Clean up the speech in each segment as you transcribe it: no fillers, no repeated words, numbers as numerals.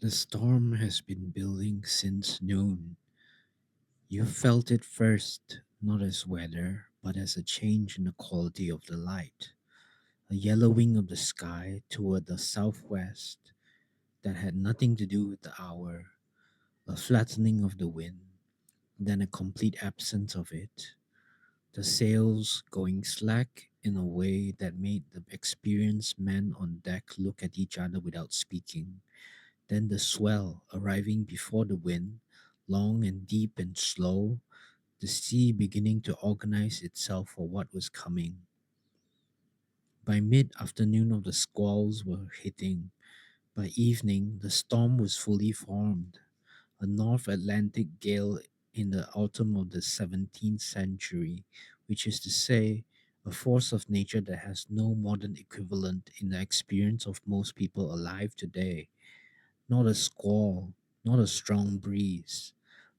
The storm has been building since noon. You felt it first, not as weather, but as a change in the quality of the light. A yellowing of the sky toward the southwest that had nothing to do with the hour. A flattening of the wind, then a complete absence of it. The sails going slack in a way that made the experienced men on deck look at each other without speaking. Then the swell arriving before the wind, long and deep and slow, the sea beginning to organize itself for what was coming. By mid afternoon, of the squalls were hitting. By evening, the storm was fully formed, a North Atlantic gale in the autumn of the 17th century, which is to say, a force of nature that has no modern equivalent in the experience of most people alive today. Not a squall, not a strong breeze,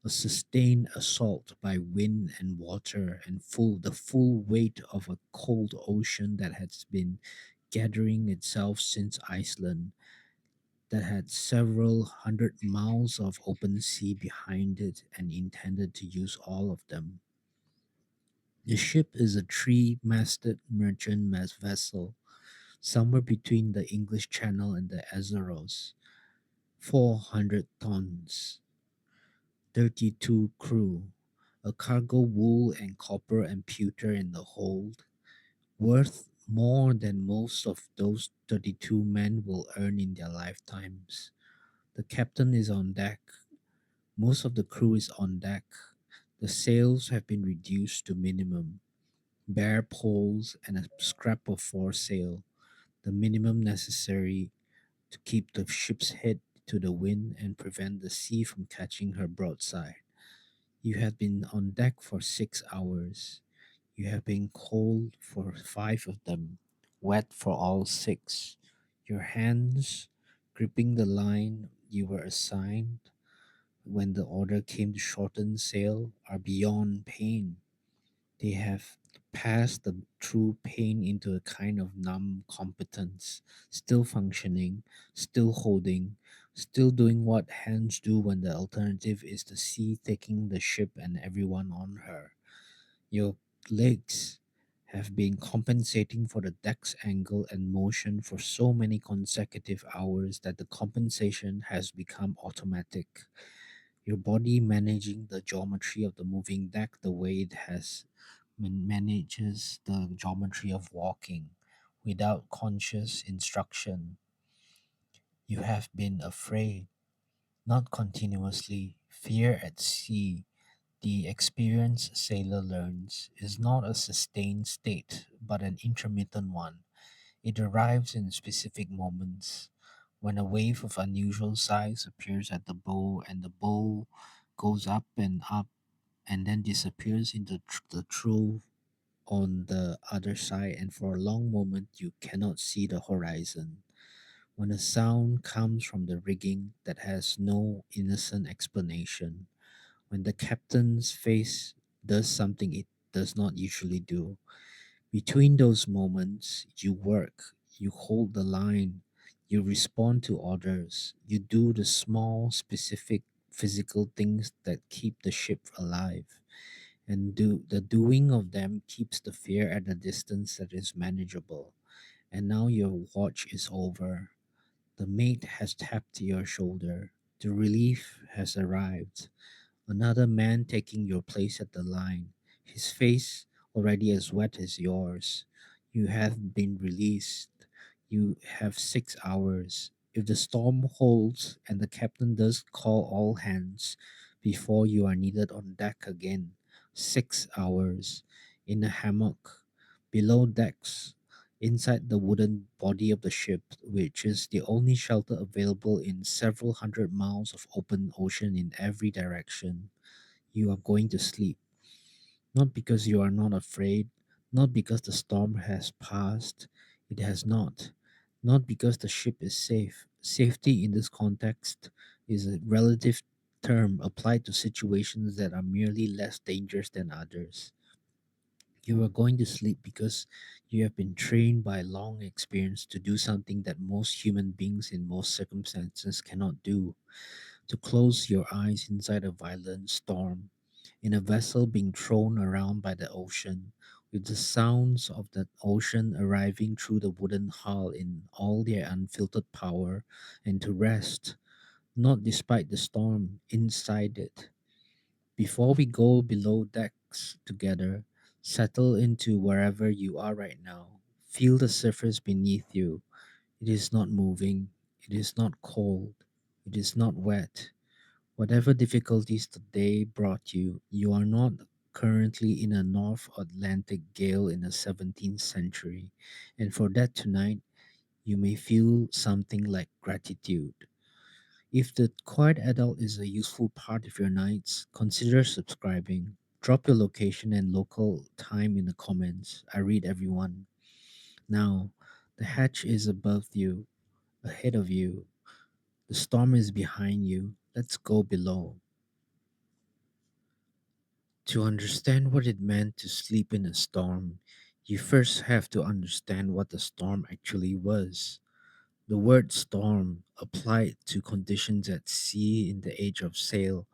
a sustained assault by wind and water and the full weight of a cold ocean that has been gathering itself since Iceland, that had several hundred miles of open sea behind it and intended to use all of them. The ship is a three-masted merchant vessel, somewhere between the English Channel and the Azores, 400 tons, 32 crew, a cargo wool and copper and pewter in the hold, worth more than most of those 32 men will earn in their lifetimes. The captain is on deck. Most of the crew is on deck. The sails have been reduced to minimum. Bare poles and a scrap of foresail, the minimum necessary to keep the ship's head to the wind and prevent the sea from catching her broadside. You have been on deck for 6 hours. You have been cold for five of them, wet for all six. Your hands, gripping the line you were assigned when the order came to shorten sail, are beyond pain. They have passed the true pain into a kind of numb competence, still functioning, still holding, still doing what hands do when the alternative is the sea taking the ship and everyone on her. Your legs have been compensating for the deck's angle and motion for so many consecutive hours that the compensation has become automatic. Your body managing the geometry of the moving deck the way it has manages the geometry of walking without conscious instruction. You have been afraid, not continuously. Fear at sea, the experienced sailor learns, is not a sustained state, but an intermittent one. It arrives in specific moments. When a wave of unusual size appears at the bow and the bow goes up and then disappears into the trough on the other side, and for a long moment you cannot see the horizon. When a sound comes from the rigging that has no innocent explanation, when the captain's face does something it does not usually do. Between those moments, you work, you hold the line, you respond to orders, you do the small, specific physical things that keep the ship alive. And the doing of them keeps the fear at a distance that is manageable. And now your watch is over. The mate has tapped your shoulder. The relief has arrived. Another man taking your place at the line, his face already as wet as yours. You have been released. You have 6 hours. If the storm holds and the captain does call all hands before you are needed on deck again, 6 hours in a hammock, below decks, inside the wooden body of the ship, which is the only shelter available in several hundred miles of open ocean in every direction. You are going to sleep, not because you are not afraid, not because the storm has passed, it has not, not because the ship is safe. Safety in this context is a relative term applied to situations that are merely less dangerous than others. You are going to sleep because you have been trained by long experience to do something that most human beings in most circumstances cannot do, to close your eyes inside a violent storm, in a vessel being thrown around by the ocean, with the sounds of the ocean arriving through the wooden hull in all their unfiltered power, and to rest, not despite the storm, inside it. Before we go below decks together, settle into wherever you are right now. Feel the surface beneath you. It is not moving. It is not cold. It is not wet. Whatever difficulties the day brought you, you are not currently in a North Atlantic gale in the 17th century. And for that tonight, you may feel something like gratitude. If the quiet adult is a useful part of your nights, consider subscribing. Drop your location and local time in the comments. I read everyone. Now, the hatch is above you, ahead of you. The storm is behind you. Let's go below. To understand what it meant to sleep in a storm, you first have to understand what the storm actually was. The word storm, applied to conditions at sea in the age of sail,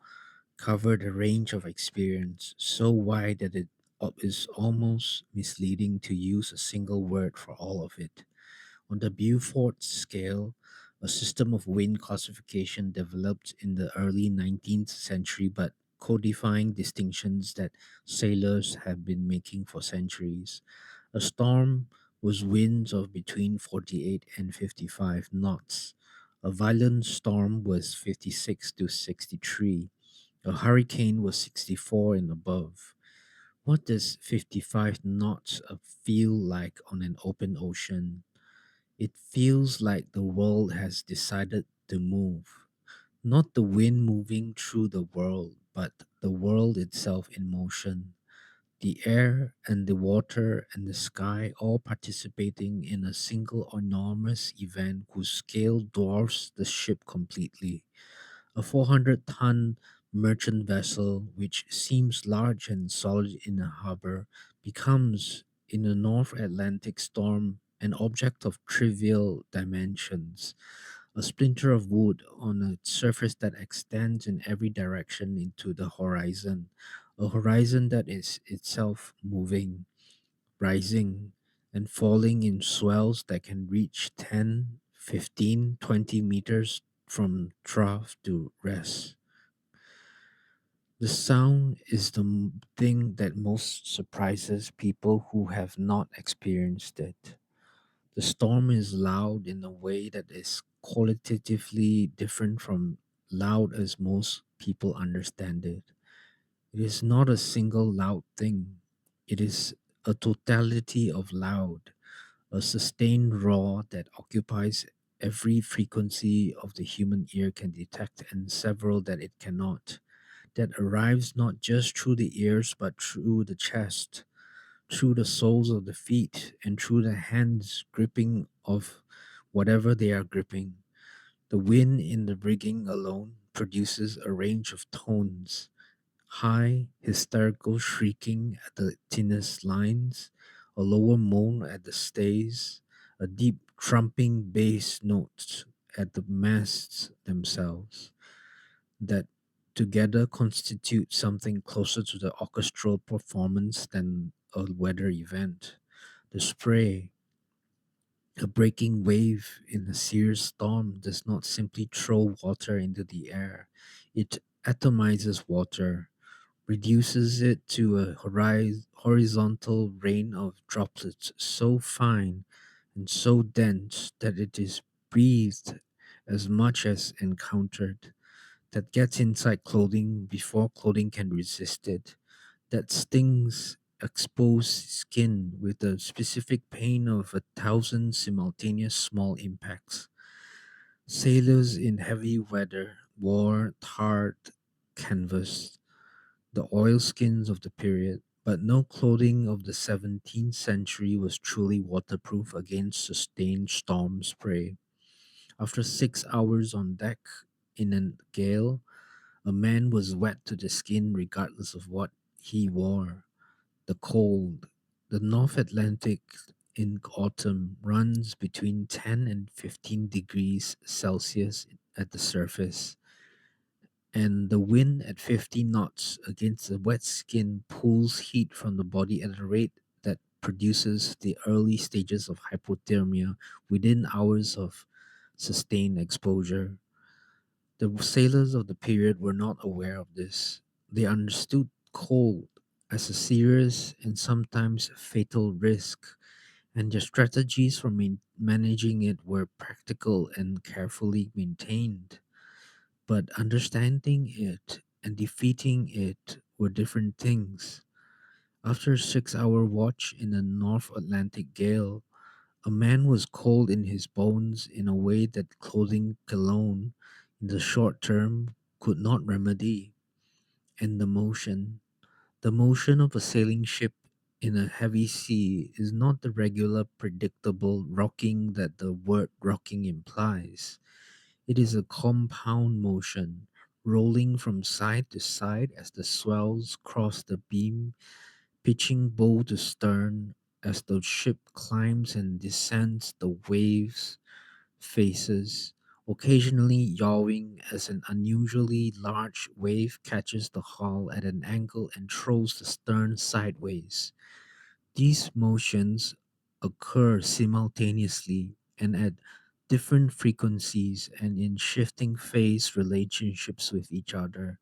covered a range of experience so wide that it is almost misleading to use a single word for all of it. On the Beaufort scale, a system of wind classification developed in the early 19th century but codifying distinctions that sailors have been making for centuries. A storm was winds of between 48 and 55 knots. A violent storm was 56 to 63. A hurricane was 64 and above. What does 55 knots feel like on an open ocean? It feels like the world has decided to move. Not the wind moving through the world, but the world itself in motion. The air and the water and the sky all participating in a single enormous event whose scale dwarfs the ship completely. A 400-ton merchant vessel, which seems large and solid in a harbor, becomes, in a North Atlantic storm, an object of trivial dimensions, a splinter of wood on a surface that extends in every direction into the horizon, a horizon that is itself moving, rising, and falling in swells that can reach 10, 15, 20 meters from trough to rest. The sound is the thing that most surprises people who have not experienced it. The storm is loud in a way that is qualitatively different from loud as most people understand it. It is not a single loud thing, it is a totality of loud, a sustained roar that occupies every frequency of the human ear can detect and several that it cannot, that arrives not just through the ears but through the chest, through the soles of the feet, and through the hands gripping of whatever they are gripping. The wind in the rigging alone produces a range of tones: high, hysterical shrieking at the thinnest lines, a lower moan at the stays, a deep trumping bass note at the masts themselves, that together constitute something closer to the orchestral performance than a weather event. The spray, a breaking wave in a serious storm, does not simply throw water into the air, it atomizes water, reduces it to a horizontal rain of droplets so fine and so dense that it is breathed as much as encountered, that gets inside clothing before clothing can resist it, that stings exposed skin with the specific pain of 1,000 simultaneous small impacts. Sailors in heavy weather wore tarred canvas, the oilskins of the period, but no clothing of the 17th century was truly waterproof against sustained storm spray. After 6 hours on deck in a gale, a man was wet to the skin regardless of what he wore. The cold, The North Atlantic in autumn runs between 10 and 15 degrees Celsius at the surface, and the wind at 50 knots against the wet skin pulls heat from the body at a rate that produces the early stages of hypothermia within hours of sustained exposure. The sailors of the period were not aware of this. They understood cold as a serious and sometimes fatal risk, and their strategies for managing it were practical and carefully maintained. But understanding it and defeating it were different things. After a 6 hour watch in a North Atlantic gale, a man was cold in his bones in a way that clothing alone, in the short term, could not remedy. And the motion of a sailing ship in a heavy sea is not the regular, predictable rocking that the word rocking implies. It is a compound motion, rolling from side to side as the swells cross the beam, pitching bow to stern as the ship climbs and descends the waves faces, occasionally yawing as an unusually large wave catches the hull at an angle and throws the stern sideways. These motions occur simultaneously and at different frequencies and in shifting phase relationships with each other,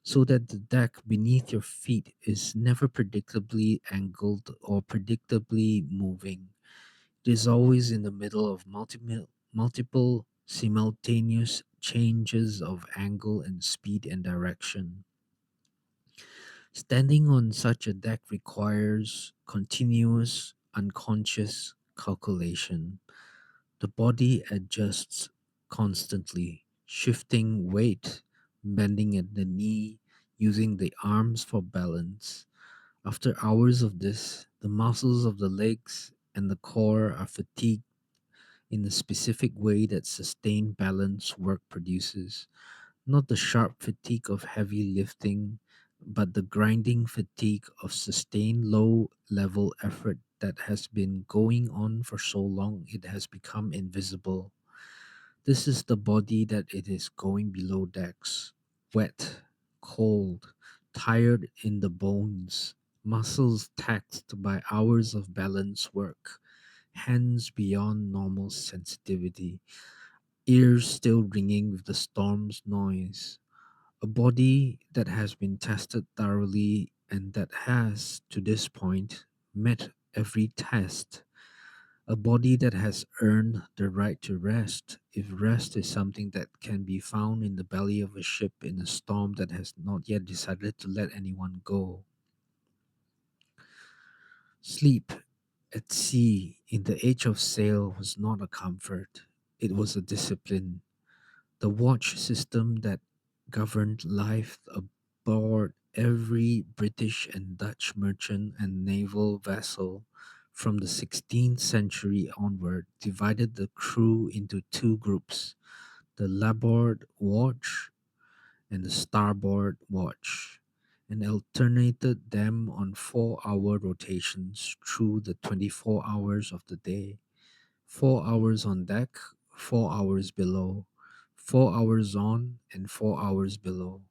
so that the deck beneath your feet is never predictably angled or predictably moving. It is always in the middle of multiple simultaneous changes of angle and speed and direction. Standing on such a deck requires continuous, unconscious calculation. The body adjusts constantly, shifting weight, bending at the knee, using the arms for balance. After hours of this, the muscles of the legs and the core are fatigued in the specific way that sustained balance work produces. Not the sharp fatigue of heavy lifting, but the grinding fatigue of sustained low level effort that has been going on for so long it has become invisible. This is the body that it is going below decks, wet, cold, tired in the bones, muscles taxed by hours of balance work, hands beyond normal sensitivity, ears still ringing with the storm's noise. A body that has been tested thoroughly and that has, to this point, met every test. A body that has earned the right to rest, if rest is something that can be found in the belly of a ship in a storm that has not yet decided to let anyone go. Sleep at sea in the age of sail was not a comfort, it was a discipline. The watch system that governed life aboard every British and Dutch merchant and naval vessel from the 16th century onward divided the crew into two groups, the larboard watch and the starboard watch, and alternated them on 4 hour rotations through the 24 hours of the day. 4 hours on deck, 4 hours below, 4 hours on, and 4 hours below.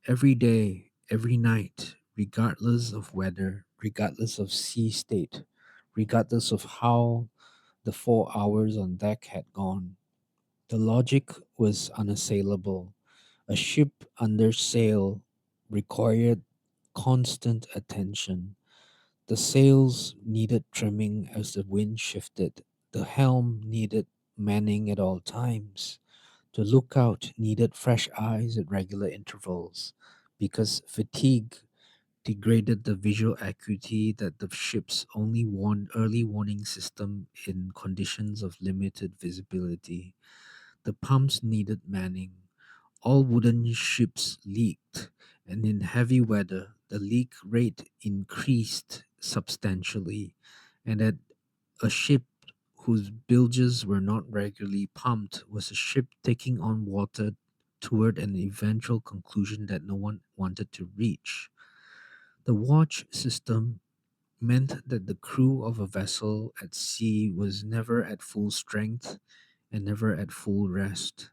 Every day, every night, regardless of weather, regardless of sea state, regardless of how the 4 hours on deck had gone. The logic was unassailable. A ship under sail required constant attention. The sails needed trimming as the wind shifted. The helm needed manning at all times. The lookout needed fresh eyes at regular intervals because fatigue degraded the visual acuity that the ship's only early warning system in conditions of limited visibility. The pumps needed manning. All wooden ships leaked, and in heavy weather, the leak rate increased substantially, and that a ship whose bilges were not regularly pumped was a ship taking on water toward an eventual conclusion that no one wanted to reach. The watch system meant that the crew of a vessel at sea was never at full strength and never at full rest.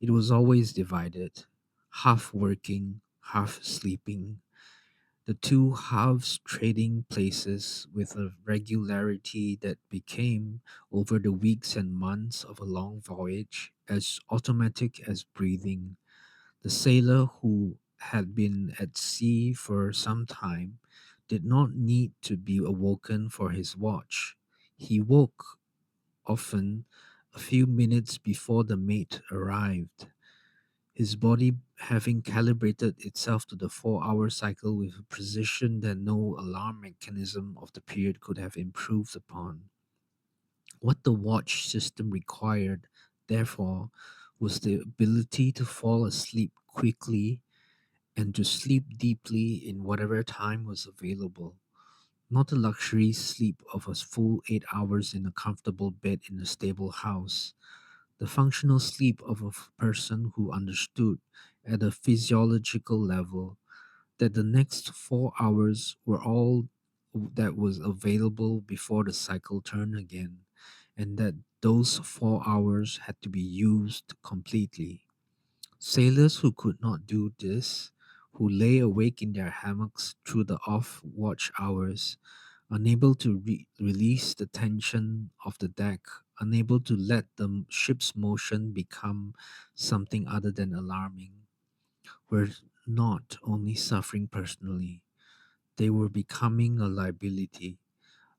It was always divided, half working, half sleeping, the two halves trading places with a regularity that became, over the weeks and months of a long voyage, as automatic as breathing. The sailor who had been at sea for some time did not need to be awoken for his watch. He woke often a few minutes before the mate arrived, his body having calibrated itself to the 4 hour cycle with a precision that no alarm mechanism of the period could have improved upon. What the watch system required, therefore, was the ability to fall asleep quickly and to sleep deeply in whatever time was available. Not the luxury sleep of a full 8 hours in a comfortable bed in a stable house. The functional sleep of a person who understood at a physiological level that the next 4 hours were all that was available before the cycle turned again, and that those 4 hours had to be used completely. Sailors who could not do this, who lay awake in their hammocks through the off watch hours, unable to release the tension of the deck, unable to let the ship's motion become something other than alarming, were not only suffering personally, they were becoming a liability.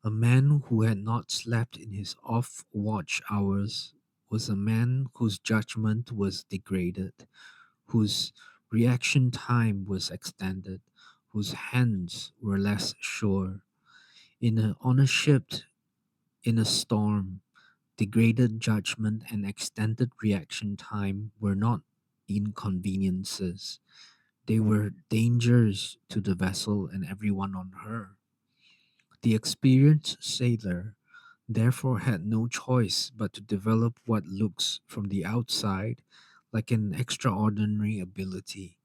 A man who had not slept in his off watch hours was a man whose judgment was degraded, whose reaction time was extended, whose hands were less sure. On a ship, in a storm, degraded judgment and extended reaction time were not inconveniences. They were dangers to the vessel and everyone on her. The experienced sailor therefore had no choice but to develop what looks from the outside like an extraordinary ability,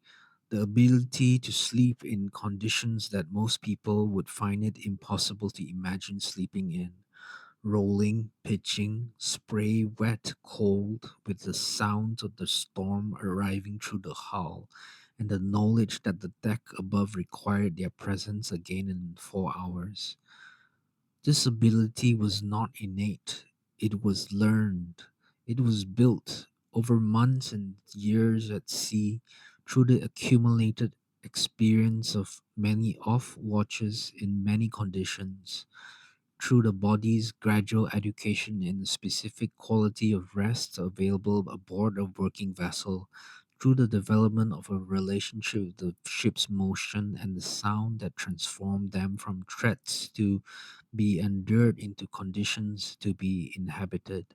the ability to sleep in conditions that most people would find it impossible to imagine sleeping in. Rolling, pitching, spray wet, cold, with the sounds of the storm arriving through the hull, and the knowledge that the deck above required their presence again in 4 hours. This ability was not innate, it was learned. It was built over months and years at sea through the accumulated experience of many off watches in many conditions, through the body's gradual education in the specific quality of rest available aboard a working vessel, through the development of a relationship with the ship's motion and the sound that transformed them from threats to be endured into conditions to be inhabited.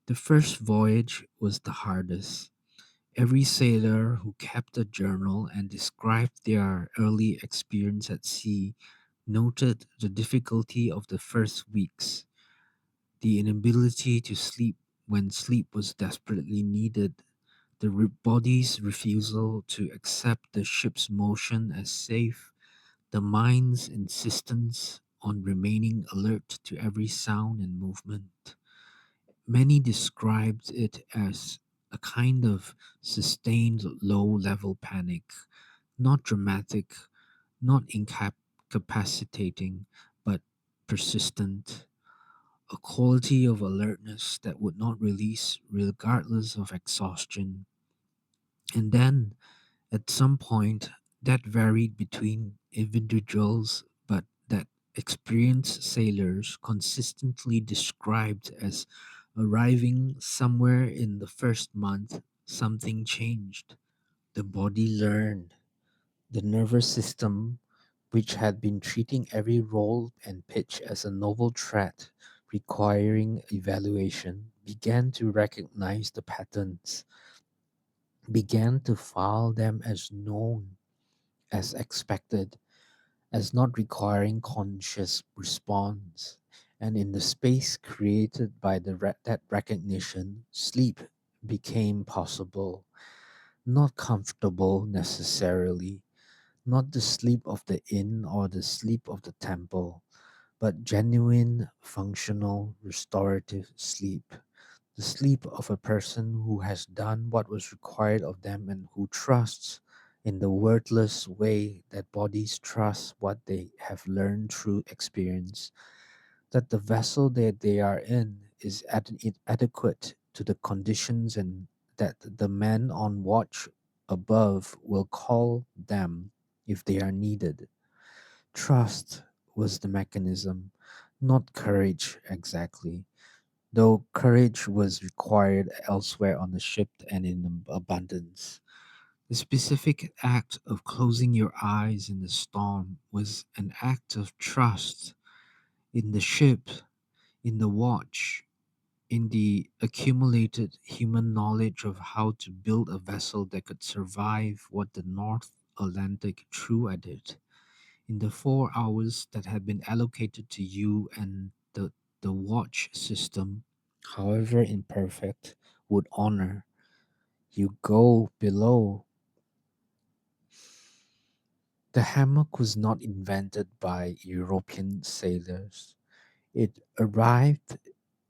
The first voyage was the hardest. Every sailor who kept a journal and described their early experience at sea noted the difficulty of the first weeks, the inability to sleep when sleep was desperately needed, the body's refusal to accept the ship's motion as safe, the mind's insistence on remaining alert to every sound and movement. Many described it as a kind of sustained low level panic, not dramatic, not incapacitating, but persistent, a quality of alertness that would not release regardless of exhaustion. And then, at some point, that varied between individuals, but that experienced sailors consistently described as arriving somewhere in the first month, something changed. The body learned. The nervous system, which had been treating every roll and pitch as a novel threat requiring evaluation, began to recognize the patterns, began to file them as known, as expected, as not requiring conscious response. And in the space created by that recognition, sleep became possible, not comfortable necessarily, not the sleep of the inn or the sleep of the temple, but genuine, functional, restorative sleep. The sleep of a person who has done what was required of them and who trusts in the wordless way that bodies trust what they have learned through experience, that the vessel that they are in is adequate to the conditions and that the men on watch above will call them if they are needed. Trust was the mechanism, not courage exactly, though courage was required elsewhere on the ship and in abundance. The specific act of closing your eyes in the storm was an act of trust in the ship, in the watch, in the accumulated human knowledge of how to build a vessel that could survive what the North Atlantic threw at it, in the 4 hours that had been allocated to you and the watch system, however imperfect, would honor. You go below. The hammock was not invented by European sailors. It arrived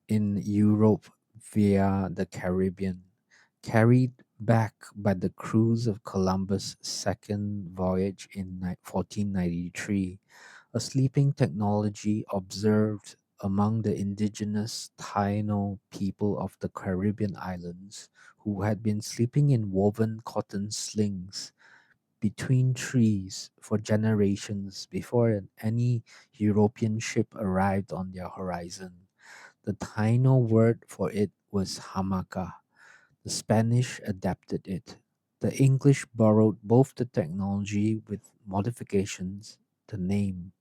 in Europe via the Caribbean, carried back by the crews of Columbus' second voyage in 1493, a sleeping technology observed among the indigenous Taino people of the Caribbean islands who had been sleeping in woven cotton slings between trees for generations before any European ship arrived on their horizon. The Taino word for it was hamaca. The Spanish adapted it. The English borrowed both the technology with modifications, the name.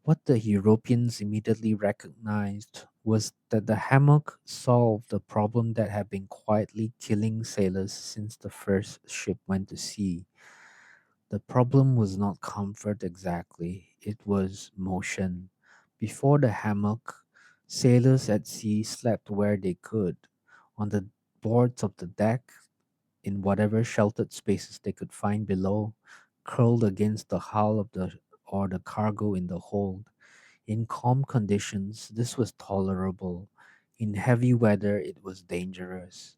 What the Europeans immediately recognized was that the hammock solved the problem that had been quietly killing sailors since the first ship went to sea. The problem was not comfort exactly, it was motion. Before the hammock, sailors at sea slept where they could, on the boards of the deck, in whatever sheltered spaces they could find below, curled against the hull of the or the cargo in the hold. In calm conditions, this was tolerable. In heavy weather, it was dangerous.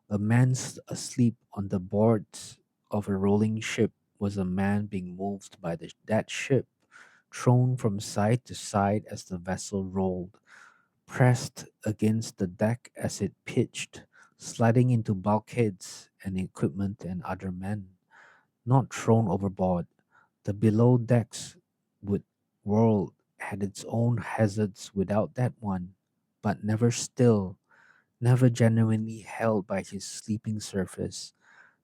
A man asleep on the boards of a rolling ship was a man being moved by that ship, thrown from side to side as the vessel rolled, pressed against the deck as it pitched, sliding into bulkheads and equipment and other men, not thrown overboard. The below decks would world had its own hazards without that one, but never still, never genuinely held by his sleeping surface,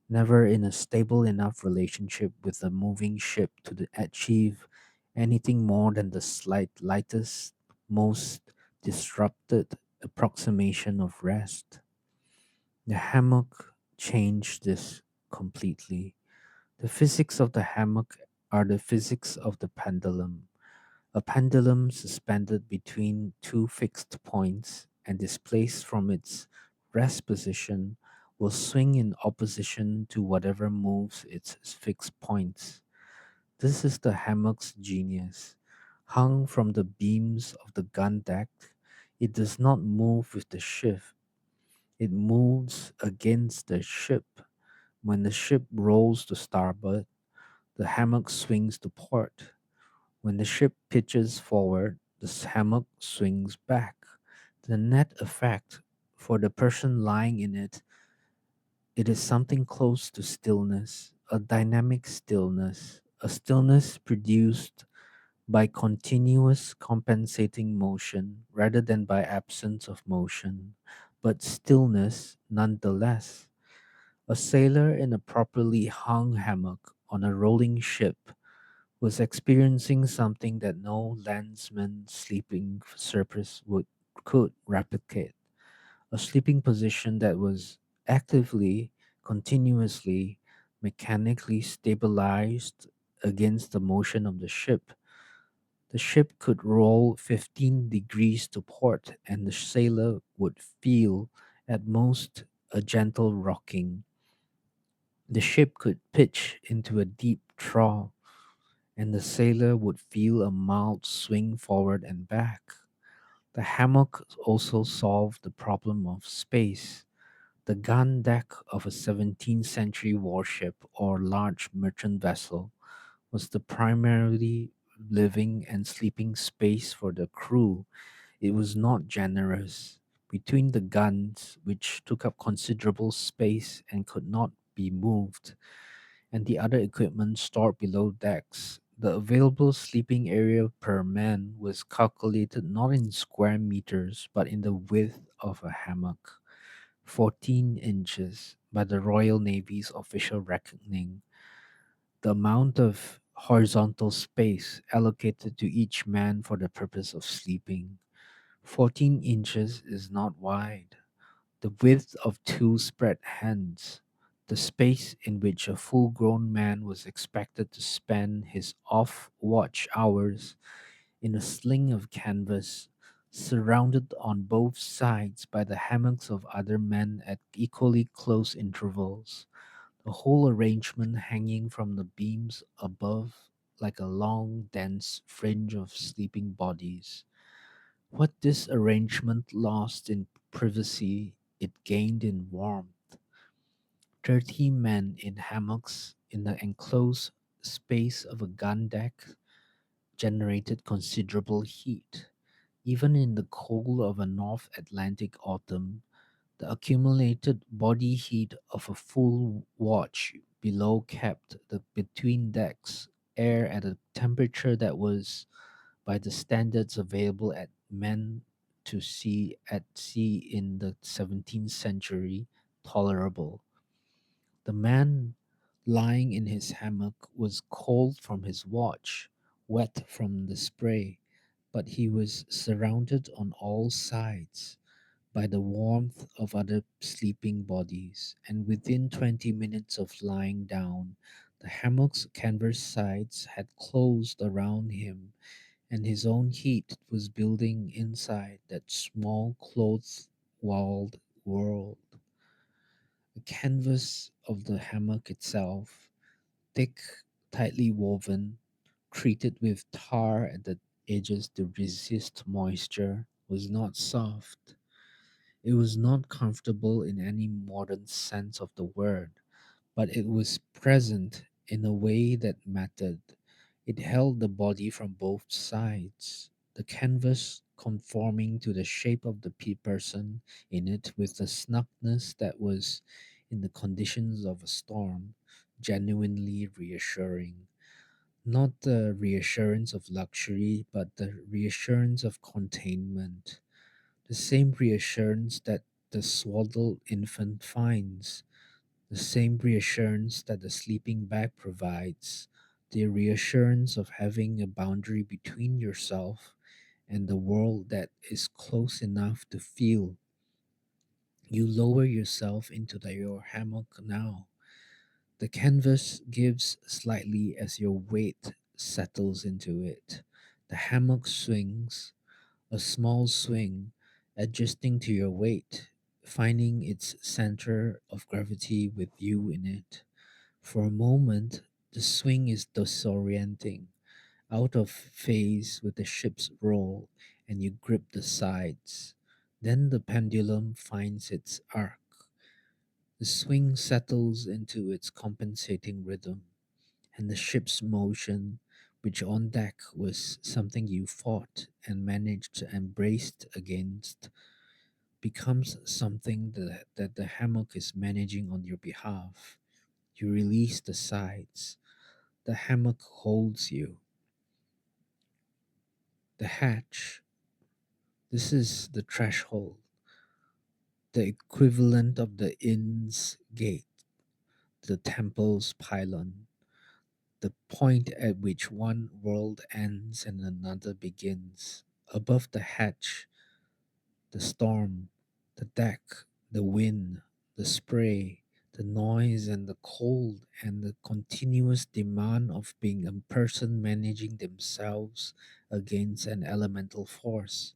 never in a stable enough relationship with the moving ship to achieve anything more than the lightest, most disrupted approximation of rest. The hammock changed this completely. The physics of the hammock are the physics of the pendulum. A pendulum suspended between two fixed points and displaced from its rest position will swing in opposition to whatever moves its fixed points. This is the hammock's genius. Hung from the beams of the gun deck, it does not move with the ship, it moves against the ship. When the ship rolls to starboard, the hammock swings to port. When the ship pitches forward, the hammock swings back. The net effect for the person lying in it, it is something close to stillness, a dynamic stillness, a stillness produced by continuous compensating motion rather than by absence of motion, but stillness nonetheless. A sailor in a properly hung hammock on a rolling ship was experiencing something that no landsman sleeping surface could replicate. A sleeping position that was actively, continuously, mechanically stabilized against the motion of the ship. The ship could roll 15 degrees to port, and the sailor would feel, at most, a gentle rocking. The ship could pitch into a deep trough, and the sailor would feel a mild swing forward and back. The hammock also solved the problem of space. The gun deck of a 17th century warship or large merchant vessel was the primarily living and sleeping space for the crew. It was not generous. Between the guns, which took up considerable space and could not be moved, and the other equipment stored below decks, the available sleeping area per man was calculated not in square meters but in the width of a hammock, 14 inches by the Royal Navy's official reckoning. The amount of horizontal space allocated to each man for the purpose of sleeping. 14 inches is not wide. The width of two spread hands, the space in which a full grown man was expected to spend his off watch hours in a sling of canvas, surrounded on both sides by the hammocks of other men at equally close intervals, the whole arrangement hanging from the beams above like a long, dense fringe of sleeping bodies. What this arrangement lost in privacy, it gained in warmth. 30 men in hammocks in the enclosed space of a gun deck generated considerable heat. Even in the cold of a North Atlantic autumn, the accumulated body heat of a full watch below kept the between decks air at a temperature that was, by the standards available at men to sea at sea in the 17th century, tolerable. The man lying in his hammock was cold from his watch, wet from the spray, but he was surrounded on all sides by the warmth of other sleeping bodies, and within 20 minutes of lying down, the hammock's canvas sides had closed around him, and his own heat was building inside that small clothed walled world. The canvas of the hammock itself, thick, tightly woven, treated with tar at the edges to resist moisture, was not soft. It was not comfortable in any modern sense of the word, but it was present in a way that mattered. It held the body from both sides, the canvas conforming to the shape of the person in it with the snugness that was, in the conditions of a storm, genuinely reassuring. Not the reassurance of luxury, but the reassurance of containment, the same reassurance that the swaddled infant finds, the same reassurance that the sleeping bag provides, the reassurance of having a boundary between yourself and the world that is close enough to feel. You lower yourself into your hammock now. The canvas gives slightly as your weight settles into it. The hammock swings, a small swing, adjusting to your weight, finding its center of gravity with you in it. For a moment, the swing is disorienting, out of phase with the ship's roll, and you grip the sides. Then the pendulum finds its arc. The swing settles into its compensating rhythm, and the ship's motion, which on deck was something you fought and managed and braced against, becomes something that the hammock is managing on your behalf. You release the sides. The hammock holds you. The hatch. This is the threshold, the equivalent of the inn's gate, the temple's pylon, the point at which one world ends and another begins. Above the hatch, the storm, the deck, the wind, the spray, the noise and the cold, and the continuous demand of being a person managing themselves against an elemental force.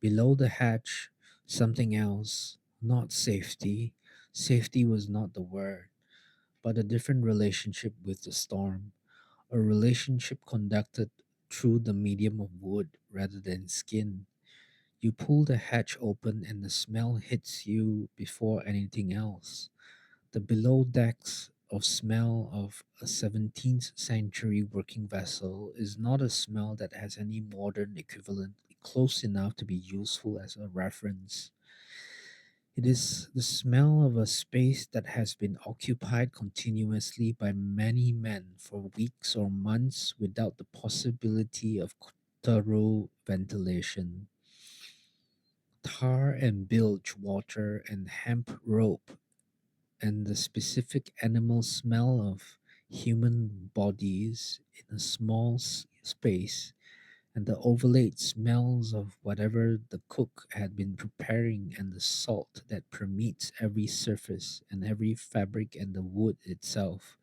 Below the hatch, something else, not safety. Safety was not the word. but a different relationship with the storm, a relationship conducted through the medium of wood rather than skin. You pull the hatch open and the smell hits you before anything else. The below decks of smell of a 17th century working vessel is not a smell that has any modern equivalent close enough to be useful as a reference. It is the smell of a space that has been occupied continuously by many men for weeks or months without the possibility of thorough ventilation. Tar and bilge water and hemp rope and the specific animal smell of human bodies in a small space, and the overlaid smells of whatever the cook had been preparing, and the salt that permeates every surface and every fabric and the wood itself,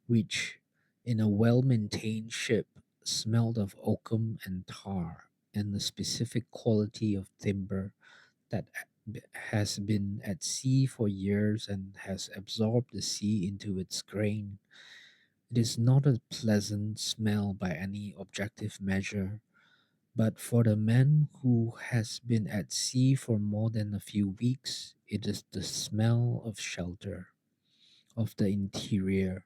which, in a well maintained ship, smelled of oakum and tar, and the specific quality of timber that has been at sea for years and has absorbed the sea into its grain. It is not a pleasant smell by any objective measure, but for the man who has been at sea for more than a few weeks, it is the smell of shelter, of the interior,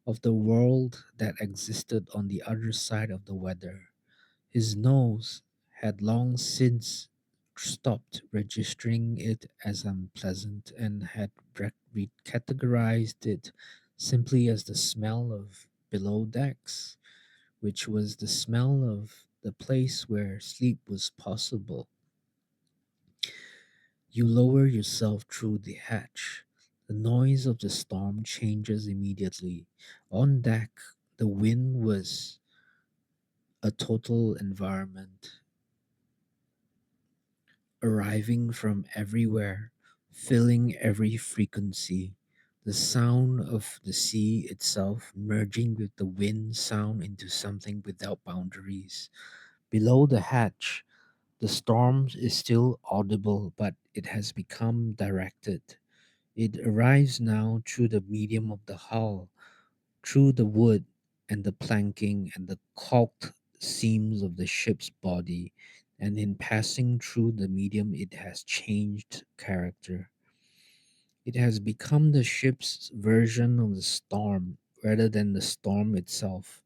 of the world that existed on the other side of the weather. His nose had long since stopped registering it as unpleasant and had recategorized it simply as the smell of below decks, which was the smell of the place where sleep was possible. You lower yourself through the hatch. The noise of the storm changes immediately. On deck, the wind was a total environment, arriving from everywhere, filling every frequency. The sound of the sea itself merging with the wind sound into something without boundaries. Below the hatch, the storm is still audible, but it has become directed. It arrives now through the medium of the hull, through the wood and the planking and the caulked seams of the ship's body, and in passing through the medium, it has changed character. It has become the ship's version of the storm rather than the storm itself.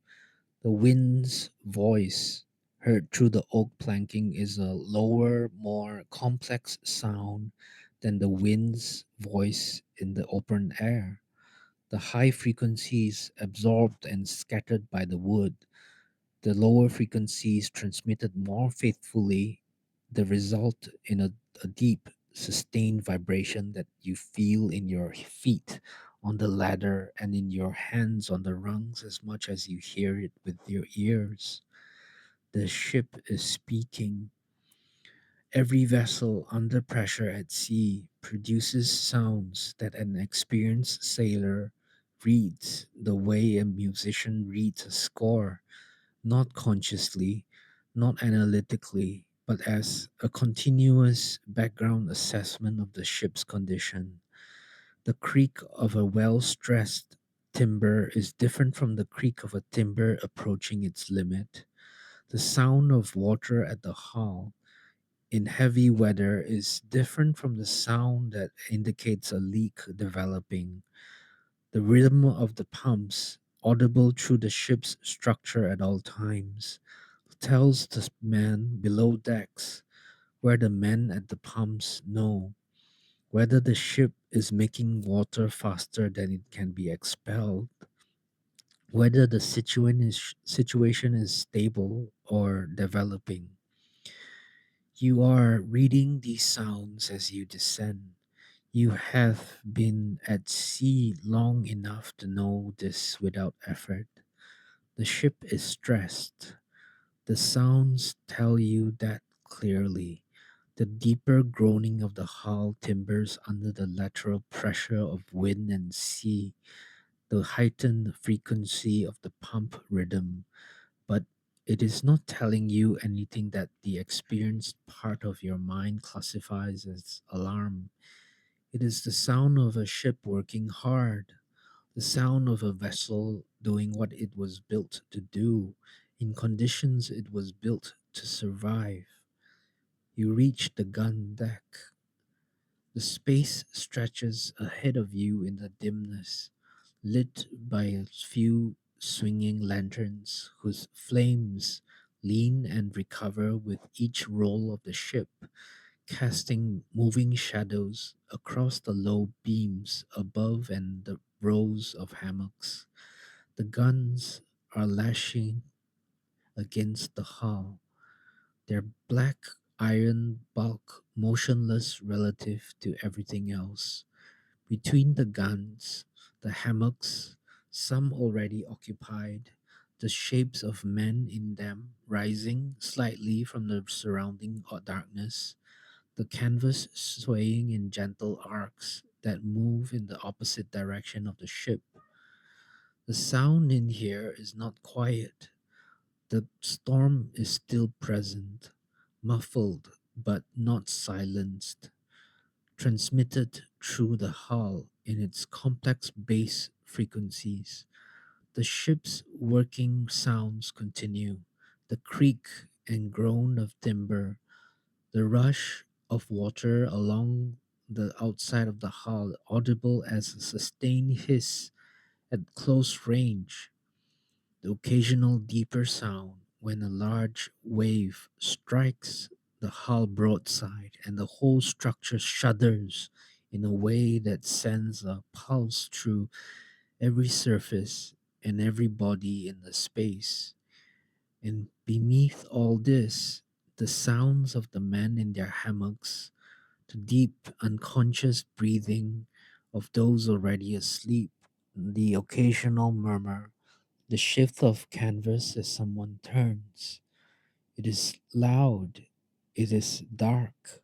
The wind's voice, heard through the oak planking, is a lower, more complex sound than the wind's voice in the open air. The high frequencies absorbed and scattered by the wood, the lower frequencies transmitted more faithfully, the result in a deep, sustained vibration that you feel in your feet on the ladder and in your hands on the rungs as much as you hear it with your ears. The ship is speaking. Every vessel under pressure at sea produces sounds that an experienced sailor reads the way a musician reads a score, not consciously, not analytically, but as a continuous background assessment of the ship's condition. The creak of a well stressed timber is different from the creak of a timber approaching its limit. The sound of water at the hull in heavy weather is different from the sound that indicates a leak developing. The rhythm of the pumps, audible through the ship's structure at all times, tells the man below decks where the men at the pumps know whether the ship is making water faster than it can be expelled, whether the situation is stable or developing. You are reading these sounds as you descend. You have been at sea long enough to know this without effort. The ship is stressed. The sounds tell you that clearly. The deeper groaning of the hull timbers under the lateral pressure of wind and sea, the heightened frequency of the pump rhythm, but it is not telling you anything that the experienced part of your mind classifies as alarm. It is the sound of a ship working hard, The sound of a vessel doing what it was built to do, in conditions it was built to survive. You reach the gun deck. The space stretches ahead of you in the dimness, lit by a few swinging lanterns whose flames lean and recover with each roll of the ship, casting moving shadows across the low beams above and the rows of hammocks. The guns are lashing against the hull, their black iron bulk motionless relative to everything else. Between the guns, the hammocks, some already occupied, the shapes of men in them rising slightly from the surrounding darkness, the canvas swaying in gentle arcs that move in the opposite direction of the ship. The sound in here is not quiet. The storm is still present, muffled but not silenced, transmitted through the hull in its complex bass frequencies. The ship's working sounds continue, the creak and groan of timber, the rush of water along the outside of the hull, audible as a sustained hiss at close range, the occasional deeper sound when a large wave strikes the hull broadside and the whole structure shudders in a way that sends a pulse through every surface and every body in the space. And beneath all this, the sounds of the men in their hammocks, the deep, unconscious breathing of those already asleep, the occasional murmur, the shift of canvas as someone turns. It is loud, it is dark,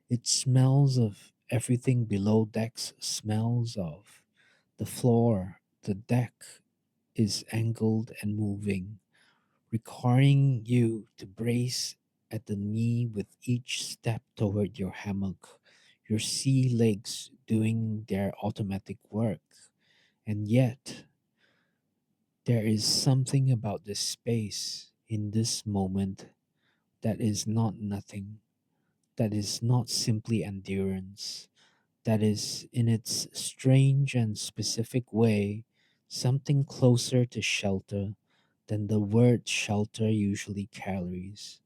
it smells of everything below decks smells of. The floor, the deck is angled and moving, requiring you to brace at the knee with each step toward your hammock, your sea legs doing their automatic work. And yet, there is something about this space in this moment that is not nothing, that is not simply endurance, that is, in its strange and specific way, something closer to shelter than the word shelter usually carries.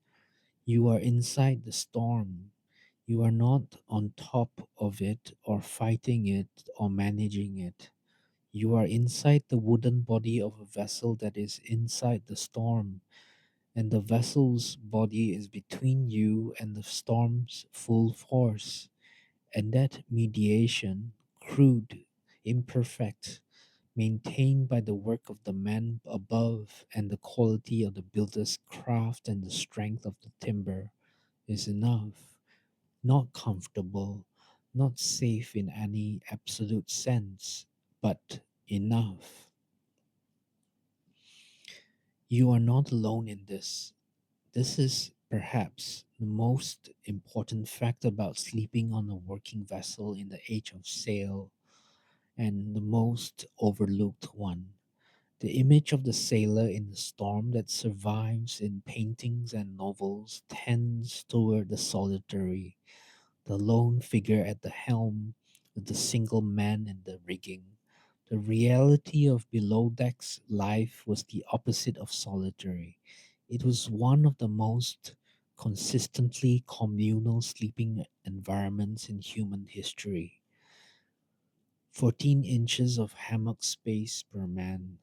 You are inside the storm. You are not on top of it or fighting it or managing it. You are inside the wooden body of a vessel that is inside the storm, and the vessel's body is between you and the storm's full force. And that mediation, crude, imperfect, maintained by the work of the man above and the quality of the builder's craft and the strength of the timber, is enough. Not comfortable, not safe in any absolute sense, but enough. You are not alone in this. This is perhaps the most important fact about sleeping on a working vessel in the age of sail, and the most overlooked one. The image of the sailor in the storm that survives in paintings and novels tends toward the solitary, the lone figure at the helm, with the single man in the rigging. The reality of below decks life was the opposite of solitary. It was one of the most consistently communal sleeping environments in human history. 14 inches of hammock space per man,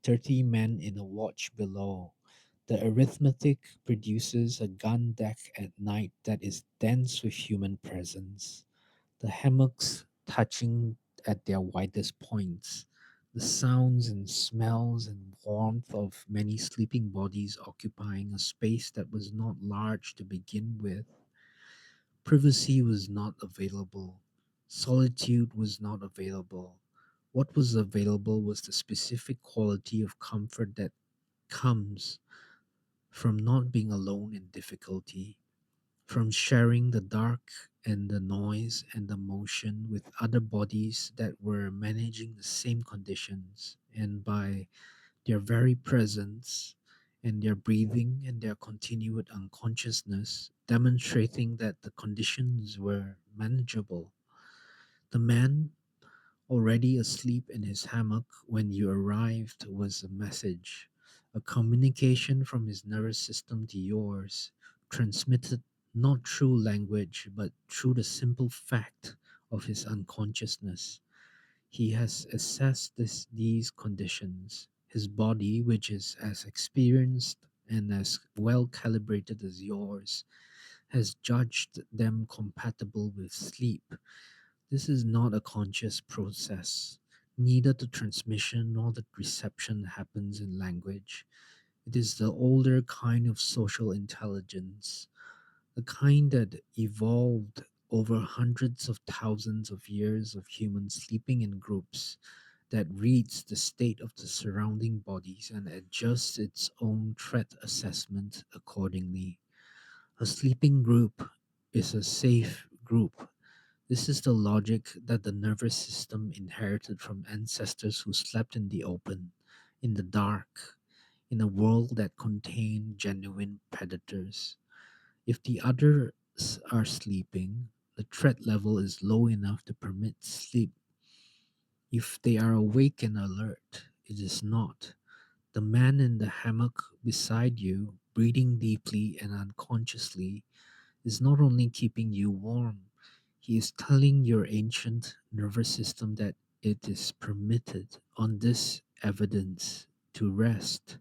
30 men in a watch below. The arithmetic produces a gun deck at night that is dense with human presence. The hammocks touching at their widest points, the sounds and smells and warmth of many sleeping bodies occupying a space that was not large to begin with. Privacy was not available. Solitude was not available. What was available was the specific quality of comfort that comes from not being alone in difficulty. from sharing the dark and the noise and the motion with other bodies that were managing the same conditions, and by their very presence and their breathing and their continued unconsciousness, demonstrating that the conditions were manageable. The man, already asleep in his hammock when you arrived, was a message, a communication from his nervous system to yours, transmitted not through language but through the simple fact of his unconsciousness. He has assessed these conditions. His body, which is as experienced and as well calibrated as yours, has judged them compatible with sleep. This is not a conscious process. Neither the transmission nor the reception happens in language. It is the older kind of social intelligence, the kind that evolved over hundreds of thousands of years of humans sleeping in groups, that reads the state of the surrounding bodies and adjusts its own threat assessment accordingly. A sleeping group is a safe group. This is the logic that the nervous system inherited from ancestors who slept in the open, in the dark, in a world that contained genuine predators. If the others are sleeping, the threat level is low enough to permit sleep. If they are awake and alert, it is not. The man in the hammock beside you, breathing deeply and unconsciously, is not only keeping you warm, he is telling your ancient nervous system that it is permitted on this evidence to rest.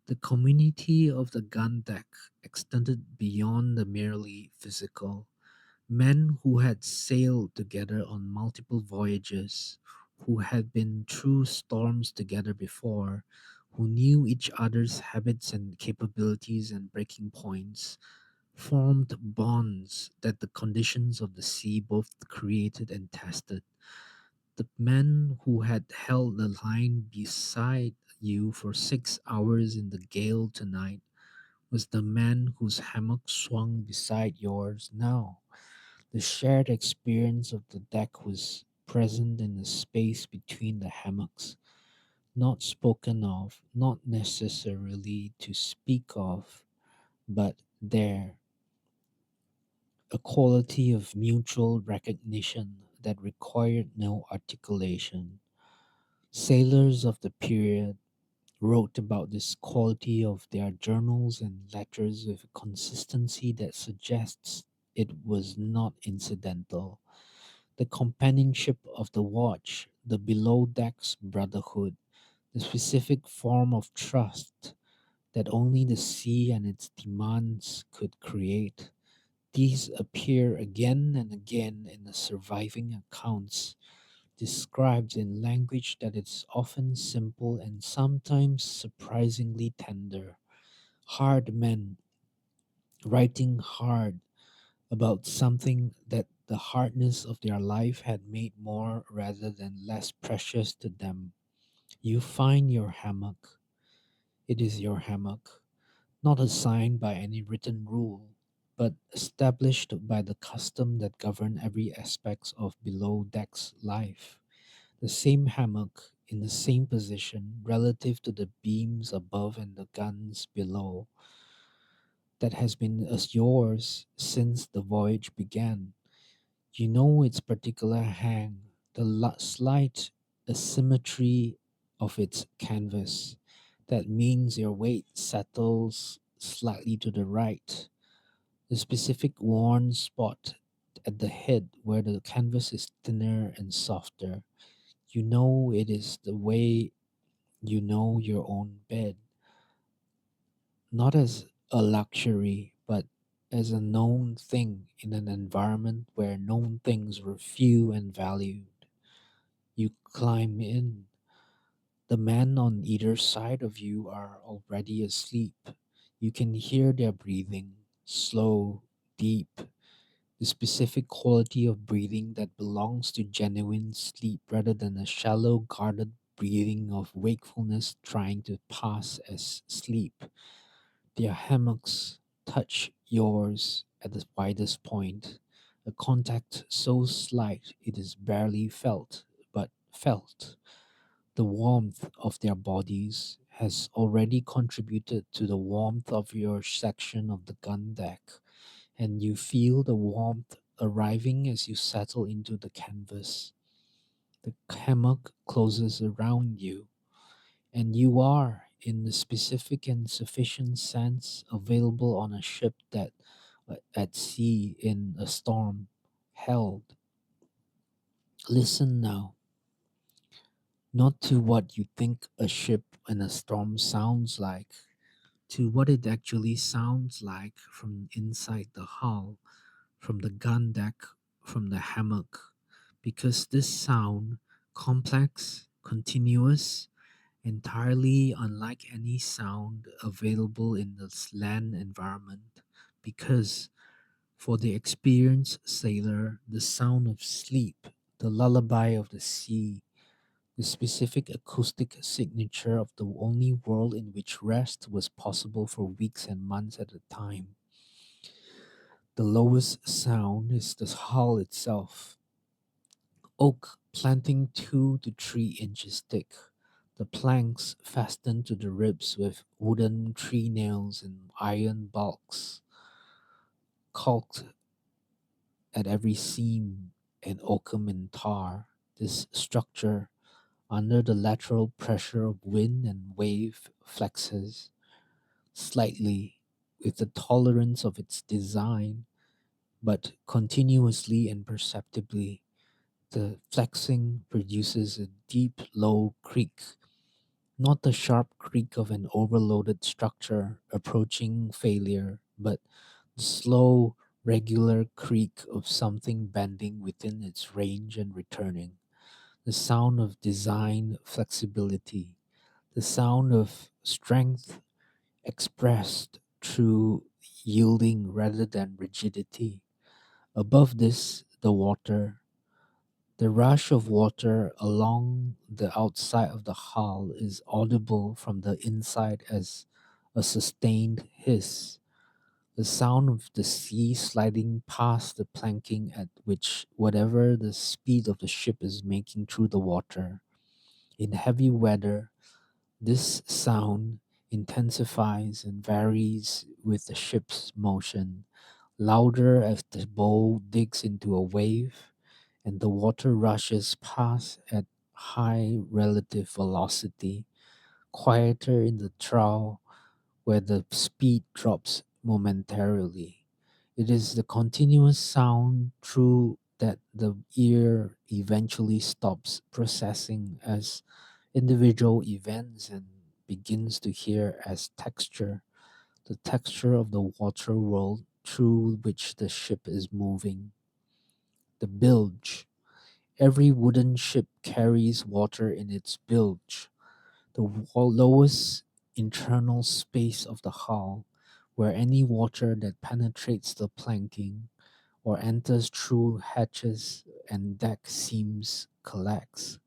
The community of the gun deck extended beyond the merely physical. Men who had sailed together on multiple voyages, who had been through storms together before, who knew each other's habits and capabilities and breaking points, formed bonds that the conditions of the sea both created and tested. The man who had held the line beside you for 6 hours in the gale tonight was the man whose hammock swung beside yours now. The shared experience of the deck was present in the space between the hammocks, not spoken of, not necessarily to speak of, but there, a quality of mutual recognition that required no articulation. Sailors of the period wrote about this quality of their journals and letters with a consistency that suggests it was not incidental. The companionship of the watch, the below decks brotherhood, the specific form of trust that only the sea and its demands could create. These appear again and again in the surviving accounts, described in language that is often simple and sometimes surprisingly tender. Hard men writing hard about something that the hardness of their life had made more rather than less precious to them. You find your hammock. It is your hammock, not assigned by any written rule, but established by the custom that govern every aspect of below deck's life. The same hammock in the same position relative to the beams above and the guns below that has been as yours since the voyage began. You know its particular hang, the slight asymmetry of its canvas. That means your weight settles slightly to the right. The specific worn spot at the head where the canvas is thinner and softer. You know it is the way you know your own bed, not as a luxury, but as a known thing in an environment where known things were few and valued. You climb in. The men on either side of you are already asleep. You can hear their breathing, slow, deep, the specific quality of breathing that belongs to genuine sleep rather than a shallow, guarded breathing of wakefulness trying to pass as sleep. Their hammocks touch yours at the widest point, a contact so slight it is barely felt, but felt. The warmth of their bodies has already contributed to the warmth of your section of the gun deck, and you feel the warmth arriving as you settle into the canvas. The hammock closes around you, and you are, in the specific and sufficient sense, available on a ship that, at sea in a storm, held. Listen now, not to what you think a ship in a storm sounds like, to what it actually sounds like from inside the hull, from the gun deck, from the hammock, because this sound, complex, continuous, entirely unlike any sound available in the land environment, because for the experienced sailor, the sound of sleep, the lullaby of the sea, the specific acoustic signature of the only world in which rest was possible for weeks and months at a time. The lowest sound is the hull itself. Oak planting 2 to 3 inches thick, the planks fastened to the ribs with wooden tree nails and iron balks, caulked at every seam and oakum and tar. This structure, under the lateral pressure of wind and wave, flexes slightly with the tolerance of its design, but continuously and perceptibly. The flexing produces a deep, low creak, not the sharp creak of an overloaded structure approaching failure, but the slow, regular creak of something bending within its range and returning. The sound of design flexibility, the sound of strength expressed through yielding rather than rigidity. Above this, the water, the rush of water along the outside of the hull is audible from the inside as a sustained hiss, the sound of the sea sliding past the planking at which whatever the speed of the ship is making through the water. In heavy weather, this sound intensifies and varies with the ship's motion, louder as the bow digs into a wave and the water rushes past at high relative velocity, quieter in the trough where the speed drops momentarily. It is the continuous sound through that the ear eventually stops processing as individual events and begins to hear as texture, the texture of the water world through which the ship is moving. The bilge. Every wooden ship carries water in its bilge, the lowest internal space of the hull, where any water that penetrates the planking or enters through hatches and deck seams collects.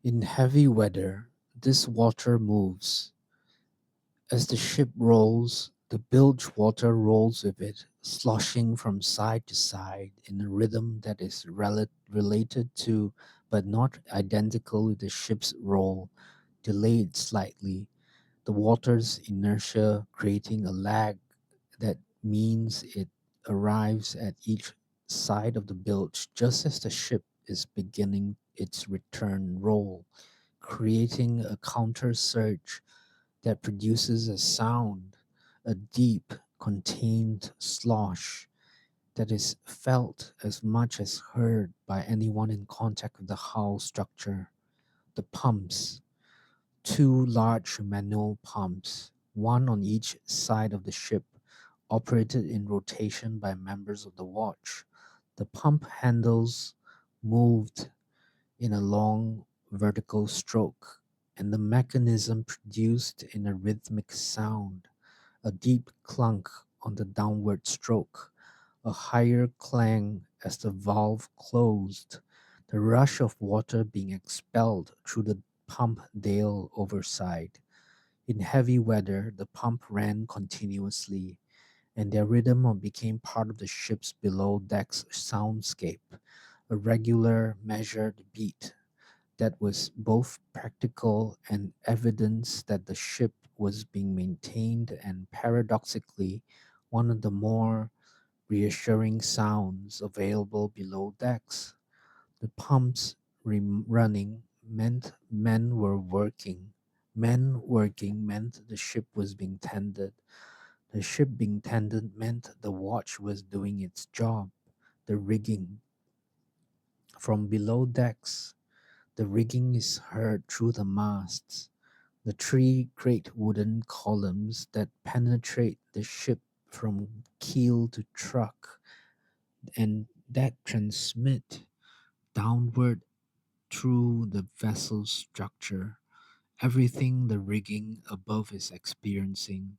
In heavy weather, this water moves. As the ship rolls, the bilge water rolls with it, sloshing from side to side in a rhythm that is related to, but not identical with the ship's roll, delayed slightly, the water's inertia creating a lag that means it arrives at each side of the bilge just as the ship is beginning its return roll, creating a counter surge that produces a sound, a deep, contained slosh that is felt as much as heard by anyone in contact with the hull structure. The pumps, 2 large manual pumps, one on each side of the ship, operated in rotation by members of the watch. The pump handles moved in a long vertical stroke, and the mechanism produced in a rhythmic sound, a deep clunk on the downward stroke, a higher clang as the valve closed, the rush of water being expelled through the pump dale overside. In heavy weather, the pump ran continuously, and their rhythm became part of the ship's below deck's soundscape, a regular, measured beat that was both practical and evidence that the ship was being maintained, and paradoxically, one of the more reassuring sounds available below decks. The pumps running meant men were working. Men working meant the ship was being tended. The ship being tended meant the watch was doing its job. The rigging. From below decks, the rigging is heard through the masts, the three great wooden columns that penetrate the ship from keel to truck and that transmit downward through the vessel's structure. Everything the rigging above is experiencing.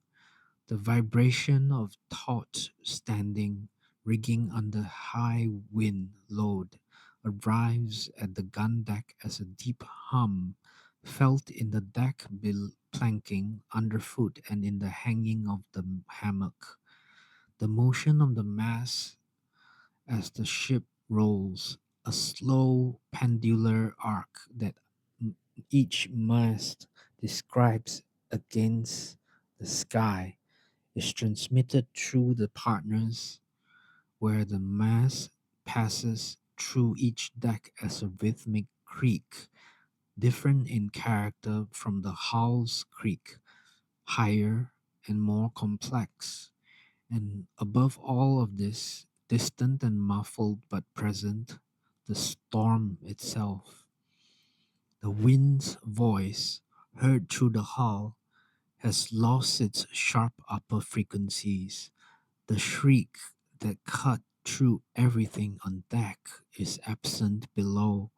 The vibration of taut standing rigging under high wind load arrives at the gun deck as a deep hum felt in the deck planking underfoot and in the hanging of the hammock. The motion of the mast as the ship rolls, a slow pendular arc that each mast describes against the sky is transmitted through the partners, where the mast passes through each deck as a rhythmic creak, different in character from the hull's creak, higher and more complex. And above all of this, distant and muffled but present, the storm itself. The wind's voice, heard through the hull, has lost its sharp upper frequencies. The shriek that cut through everything on deck is absent below.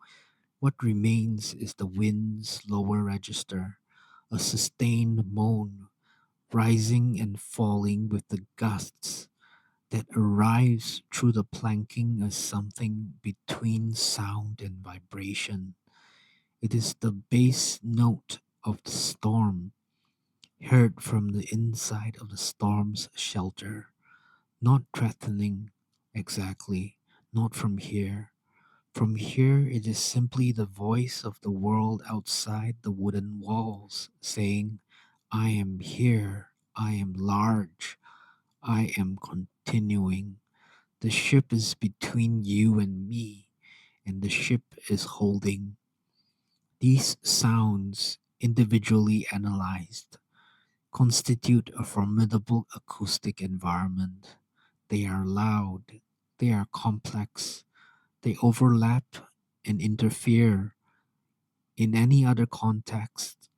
What remains is the wind's lower register, a sustained moan, rising and falling with the gusts that arrives through the planking as something between sound and vibration. It is the bass note of the storm, heard from the inside of the storm's shelter. Not threatening, exactly, not from here. From here, it is simply the voice of the world outside the wooden walls, saying, I am here, I am large, I am continuing. The ship is between you and me, and the ship is holding. These sounds, individually analyzed, constitute a formidable acoustic environment. They are loud, they are complex, they overlap and interfere in any other context,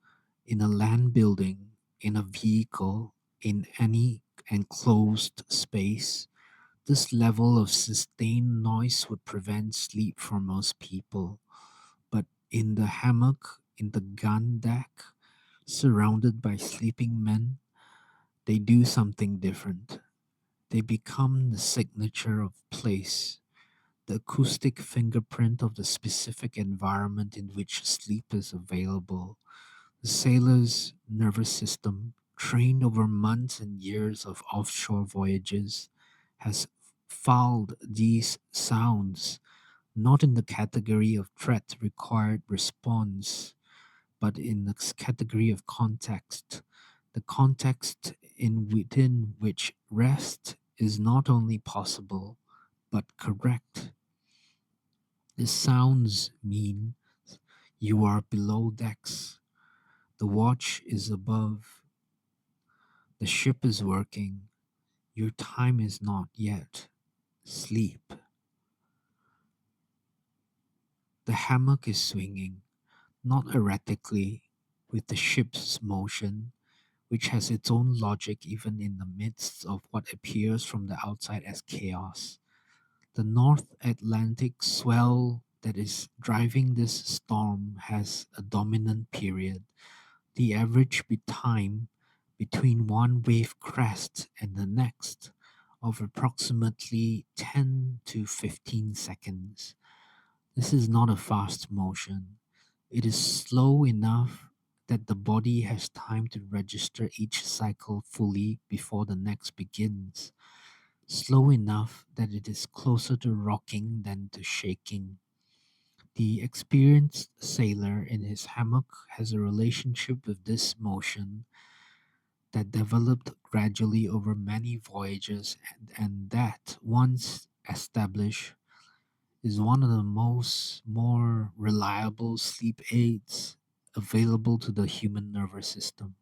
in a land building, in a vehicle, in any enclosed space. This level of sustained noise would prevent sleep for most people, but in the hammock, in the gun deck, surrounded by sleeping men, they do something different. They become the signature of place, the acoustic fingerprint of the specific environment in which sleep is available. The sailor's nervous system, trained over months and years of offshore voyages, has filed these sounds not in the category of threat required response, but in the category of context. The context in within which rest is not only possible, but correct. The sounds mean you are below decks. The watch is above. The ship is working. Your time is not yet. Sleep. The hammock is swinging, not erratically, with the ship's motion, which has its own logic even in the midst of what appears from the outside as chaos. The North Atlantic swell that is driving this storm has a dominant period. The average time between one wave crest and the next of approximately 10 to 15 seconds. This is not a fast motion. It is slow enough that the body has time to register each cycle fully before the next begins, slow enough that it is closer to rocking than to shaking. The experienced sailor in his hammock has a relationship with this motion that developed gradually over many voyages, and that, once established, is one of the most more reliable sleep aids available to the human nervous system.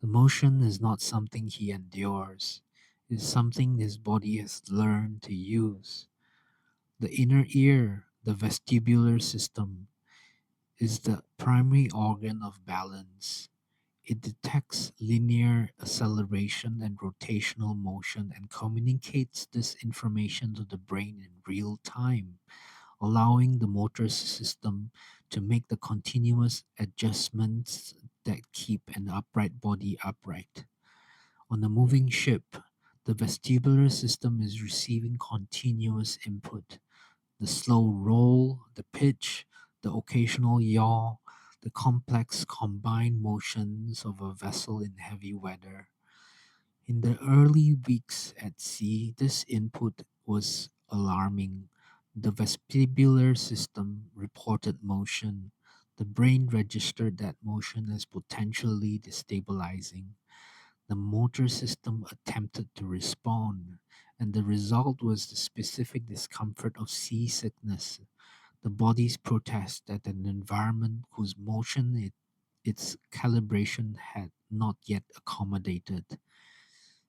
The motion is not something he endures, it is something his body has learned to use. The inner ear, the vestibular system, is the primary organ of balance. It detects linear acceleration and rotational motion and communicates this information to the brain in real time, allowing the motor system to make the continuous adjustments that keep an upright body upright. On a moving ship, the vestibular system is receiving continuous input. The slow roll, the pitch, the occasional yaw, the complex combined motions of a vessel in heavy weather. In the early weeks at sea, this input was alarming. The vestibular system reported motion. The brain registered that motion as potentially destabilizing. The motor system attempted to respond, and the result was the specific discomfort of seasickness, the body's protest at an environment whose motion its calibration had not yet accommodated.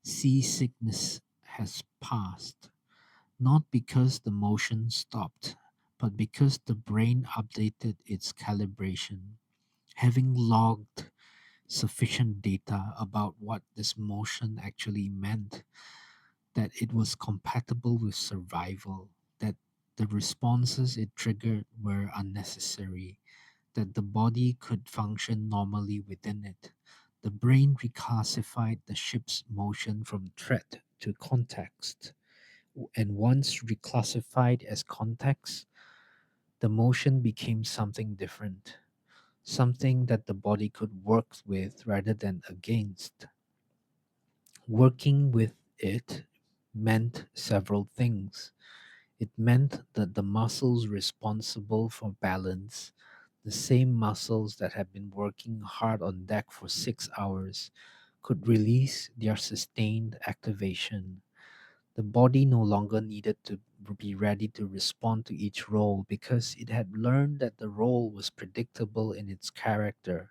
Seasickness has passed, not because the motion stopped, but because the brain updated its calibration, having logged sufficient data about what this motion actually meant, that it was compatible with survival, that the responses it triggered were unnecessary, that the body could function normally within it. The brain reclassified the ship's motion from threat to context, and once reclassified as context, the motion became something different, something that the body could work with rather than against. Working with it meant several things. It meant that the muscles responsible for balance, the same muscles that had been working hard on deck for 6 hours, could release their sustained activation. The body no longer needed to be ready to respond to each roll because it had learned that the roll was predictable in its character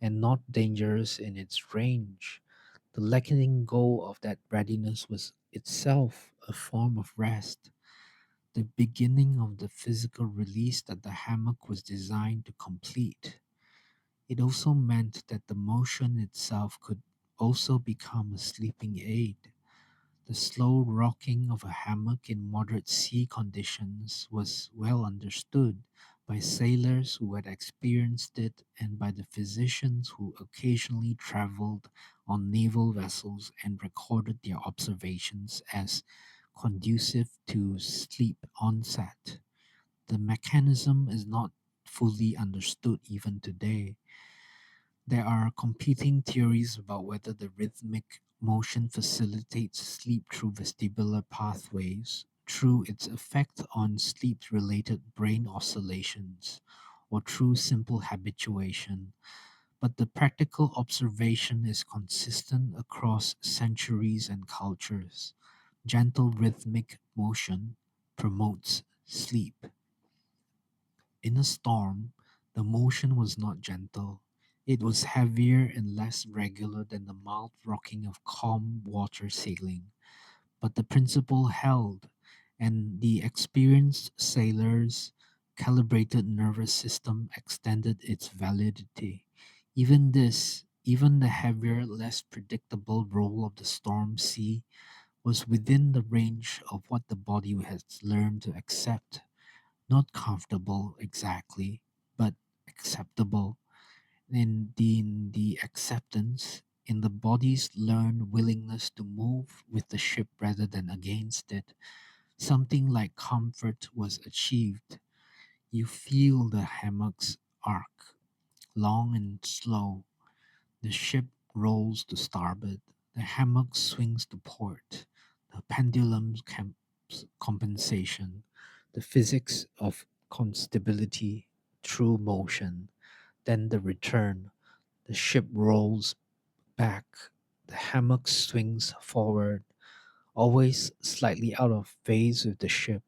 and not dangerous in its range. The letting go of that readiness was itself a form of rest, the beginning of the physical release that the hammock was designed to complete. It also meant that the motion itself could also become a sleeping aid. The slow rocking of a hammock in moderate sea conditions was well understood by sailors who had experienced it and by the physicians who occasionally traveled on naval vessels and recorded their observations as conducive to sleep onset. The mechanism is not fully understood even today. There are competing theories about whether the rhythmic motion facilitates sleep through vestibular pathways, through its effect on sleep related brain oscillations, or through simple habituation. But the practical observation is consistent across centuries and cultures. Gentle rhythmic motion promotes sleep. In a storm, the motion was not gentle. It was heavier and less regular than the mild rocking of calm water sailing. But the principle held, and the experienced sailor's calibrated nervous system extended its validity. Even the heavier, less predictable roll of the storm sea, was within the range of what the body has learned to accept. Not comfortable exactly, but acceptable. In the acceptance, in the body's learned willingness to move with the ship rather than against it, something like comfort was achieved. You feel the hammock's arc, long and slow. The ship rolls to starboard. The hammock swings to port. The pendulum's compensation. The physics of constability through motion. Then the return. The ship rolls back. The hammock swings forward, always slightly out of phase with the ship,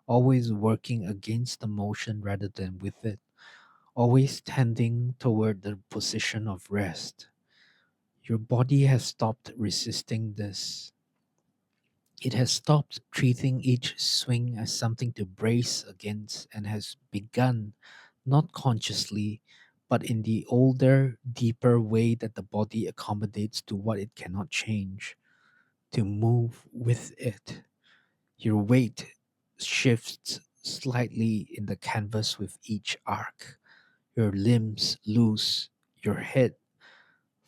always working against the motion rather than with it, always tending toward the position of rest. Your body has stopped resisting this. It has stopped treating each swing as something to brace against and has begun, not consciously, but in the older, deeper way that the body accommodates to what it cannot change, to move with it. Your weight shifts slightly in the canvas with each arc. Your limbs loose, your head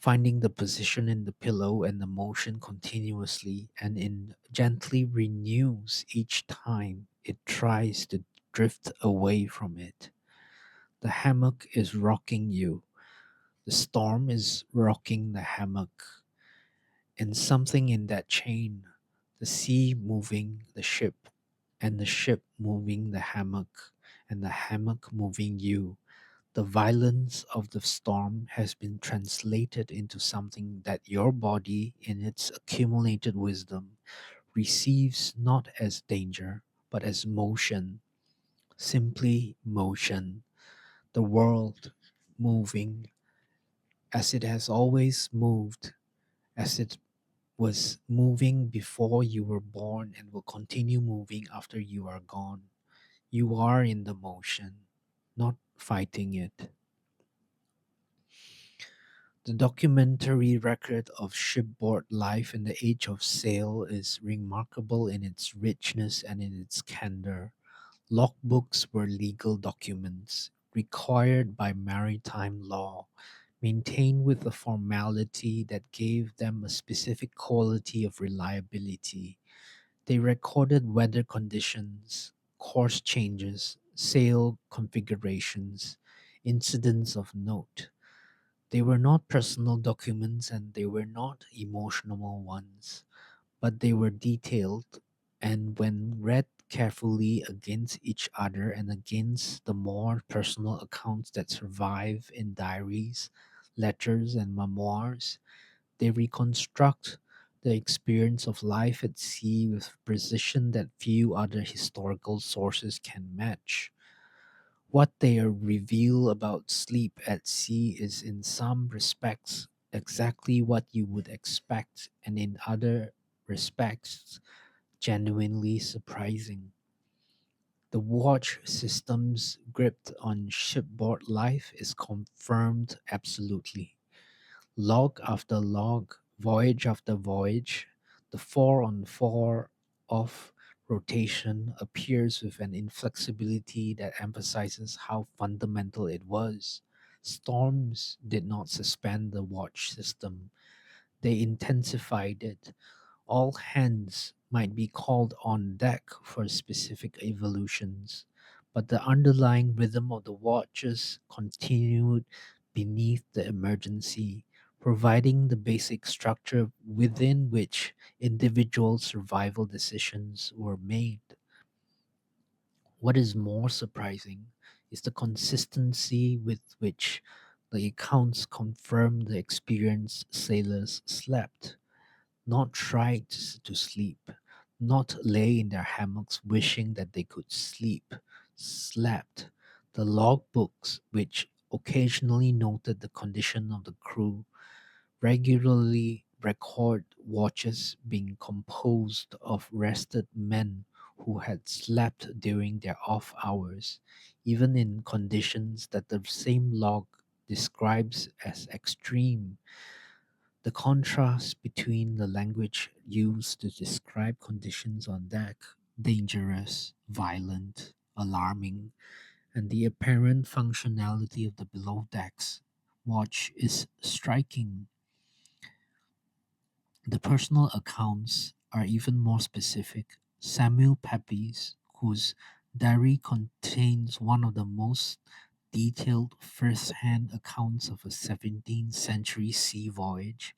finding the position in the pillow and the motion continuously and in gently renews each time it tries to drift away from it. The hammock is rocking you. The storm is rocking the hammock. And something in that chain, the sea moving the ship, and the ship moving the hammock, and the hammock moving you. The violence of the storm has been translated into something that your body, in its accumulated wisdom, receives not as danger, but as motion, simply motion. The world moving as it has always moved, as it was moving before you were born and will continue moving after you are gone. You are in the motion, not fighting it. The documentary record of shipboard life in the age of sail is remarkable in its richness and in its candor. Logbooks were legal documents required by maritime law, maintained with a formality that gave them a specific quality of reliability. They recorded weather conditions, course changes, sail configurations, incidents of note. They were not personal documents and they were not emotional ones, but they were detailed, and when read carefully against each other and against the more personal accounts that survive in diaries, letters, and memoirs, they reconstruct the experience of life at sea with precision that few other historical sources can match. What they reveal about sleep at sea is, in some respects, exactly what you would expect, and in other respects, genuinely surprising. The watch system's grip on shipboard life is confirmed absolutely. Log after log, voyage after voyage, the 4 on 4 off rotation appears with an inflexibility that emphasizes how fundamental it was. Storms did not suspend the watch system, they intensified it. All hands might be called on deck for specific evolutions, but the underlying rhythm of the watches continued beneath the emergency, providing the basic structure within which individual survival decisions were made. What is more surprising is the consistency with which the accounts confirm the experienced sailors slept, not tried to sleep, not lay in their hammocks wishing that they could sleep, slept. The logbooks, which occasionally noted the condition of the crew, regularly record watches being composed of rested men who had slept during their off hours, even in conditions that the same log describes as extreme. The contrast between the language used to describe conditions on deck, dangerous, violent, alarming, and the apparent functionality of the below decks watch is striking. The personal accounts are even more specific. Samuel Pepys, whose diary contains one of the most detailed first-hand accounts of a 17th century sea voyage,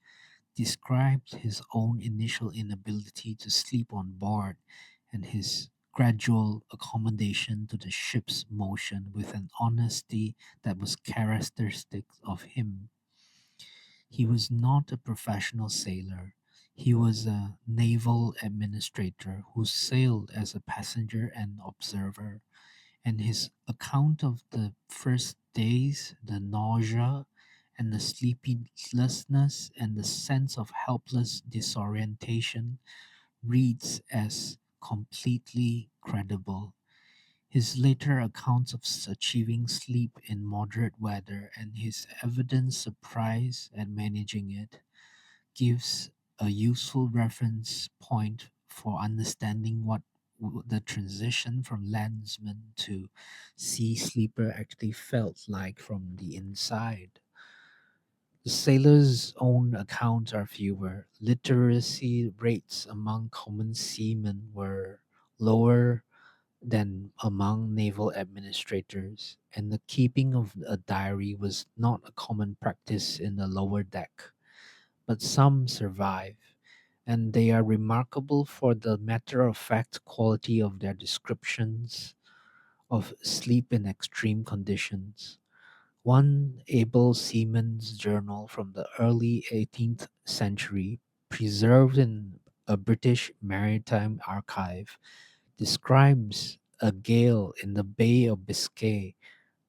described his own initial inability to sleep on board and his gradual accommodation to the ship's motion with an honesty that was characteristic of him. He was not a professional sailor. He was a naval administrator who sailed as a passenger and observer, and his account of the first days, the nausea and the sleeplessness and the sense of helpless disorientation, reads as completely credible. His later accounts of achieving sleep in moderate weather and his evident surprise at managing it gives a useful reference point for understanding what the transition from landsman to sea sleeper actually felt like from the inside. The sailors' own accounts are fewer. Literacy rates among common seamen were lower than among naval administrators, and the keeping of a diary was not a common practice in the lower deck. But some survive, and they are remarkable for the matter of fact quality of their descriptions of sleep in extreme conditions. One able seaman's journal from the early 18th century, preserved in a British maritime archive, describes a gale in the Bay of Biscay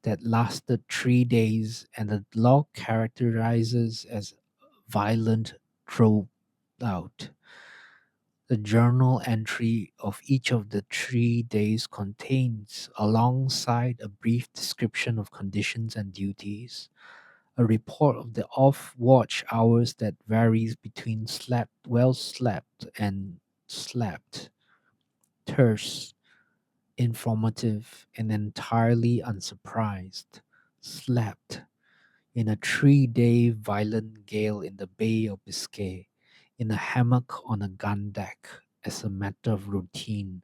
that lasted 3 days, and the log characterizes as violent drove out. The journal entry of each of the 3 days contains, alongside a brief description of conditions and duties, a report of the off watch hours that varies between slept, well slept, and slept, terse, informative, and entirely unsurprised. Slept in a 3 day violent gale in the Bay of Biscay, in a hammock on a gun deck, as a matter of routine.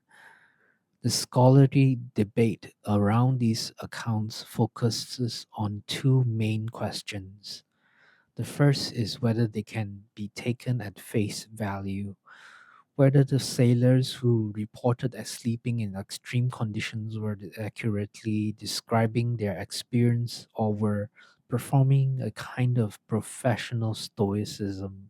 The scholarly debate around these accounts focuses on two main questions. The first is whether they can be taken at face value, whether the sailors who reported as sleeping in extreme conditions were accurately describing their experience or were performing a kind of professional stoicism,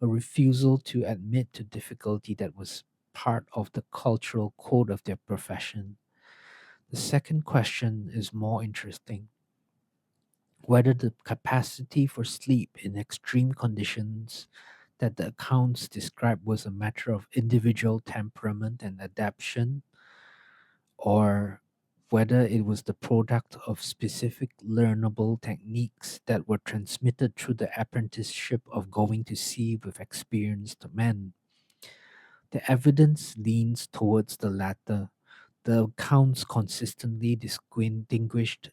a refusal to admit to difficulty that was part of the cultural code of their profession. The second question is more interesting, whether the capacity for sleep in extreme conditions that the accounts describe was a matter of individual temperament and adaptation, or whether it was the product of specific learnable techniques that were transmitted through the apprenticeship of going to sea with experienced men. The evidence leans towards the latter. The accounts consistently distinguished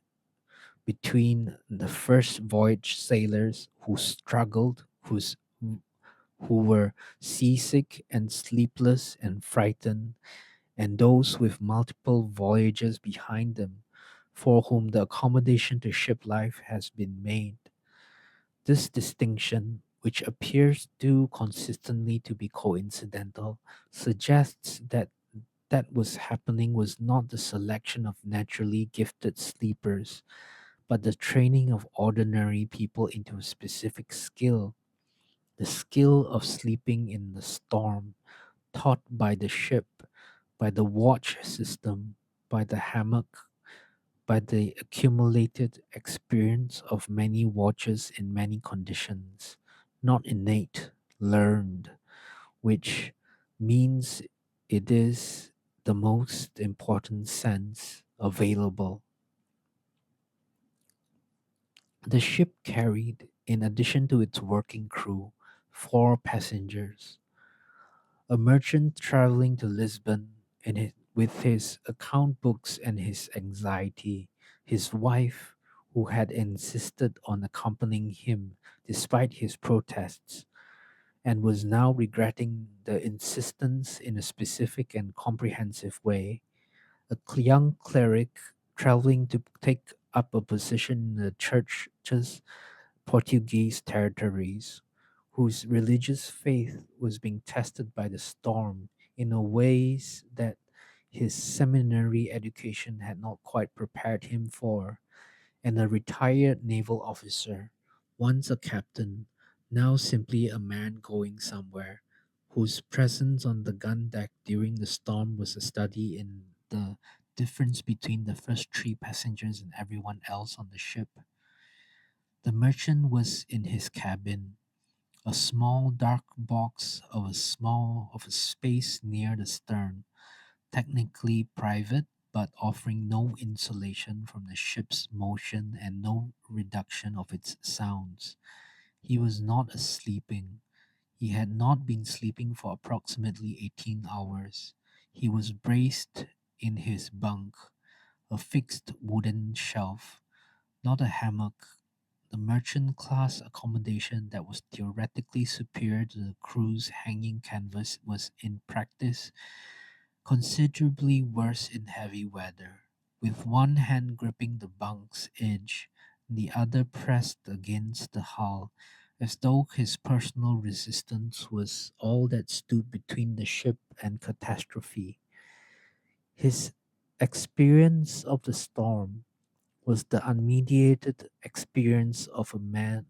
between the first voyage sailors who struggled, who were seasick and sleepless and frightened, and those with multiple voyages behind them, for whom the accommodation to ship life has been made. This distinction, which appears to consistently to be coincidental, suggests that was happening was not the selection of naturally gifted sleepers, but the training of ordinary people into a specific skill, the skill of sleeping in the storm, taught by the ship, by the watch system, by the hammock, by the accumulated experience of many watches in many conditions, not innate, learned, which means it is the most important sense available. The ship carried, in addition to its working crew, 4 passengers: a merchant traveling to Lisbon with his account books and his anxiety, his wife, who had insisted on accompanying him despite his protests, and was now regretting the insistence in a specific and comprehensive way, a young cleric traveling to take up a position in the church's Portuguese territories, whose religious faith was being tested by the storm in a ways that his seminary education had not quite prepared him for, and a retired naval officer, once a captain, now simply a man going somewhere, whose presence on the gun deck during the storm was a study in the difference between the first three passengers and everyone else on the ship. The merchant was in his cabin, a small dark box of a space near the stern, technically private but offering no insulation from the ship's motion and no reduction of its sounds. He was not sleeping. He had not been sleeping for approximately 18 hours. He was braced in his bunk, a fixed wooden shelf, not a hammock. The merchant class accommodation that was theoretically superior to the crew's hanging canvas was in practice considerably worse in heavy weather. With one hand gripping the bunk's edge, the other pressed against the hull, as though his personal resistance was all that stood between the ship and catastrophe. His experience of the storm was the unmediated experience of a man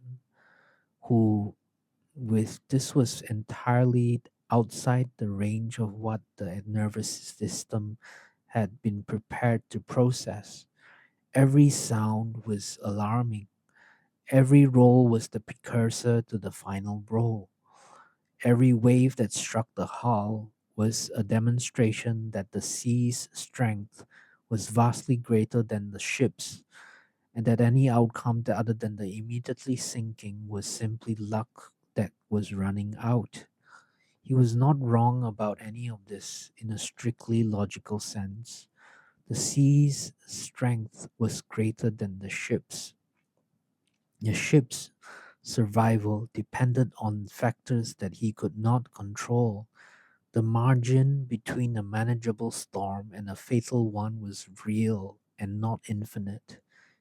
who, with this was entirely outside the range of what the nervous system had been prepared to process. Every sound was alarming. Every roll was the precursor to the final roll. Every wave that struck the hull was a demonstration that the sea's strength was vastly greater than the ship's, and that any outcome other than the immediately sinking was simply luck that was running out. He was not wrong about any of this in a strictly logical sense. The sea's strength was greater than the ship's. The ship's survival depended on factors that he could not control. The margin between a manageable storm and a fatal one was real and not infinite.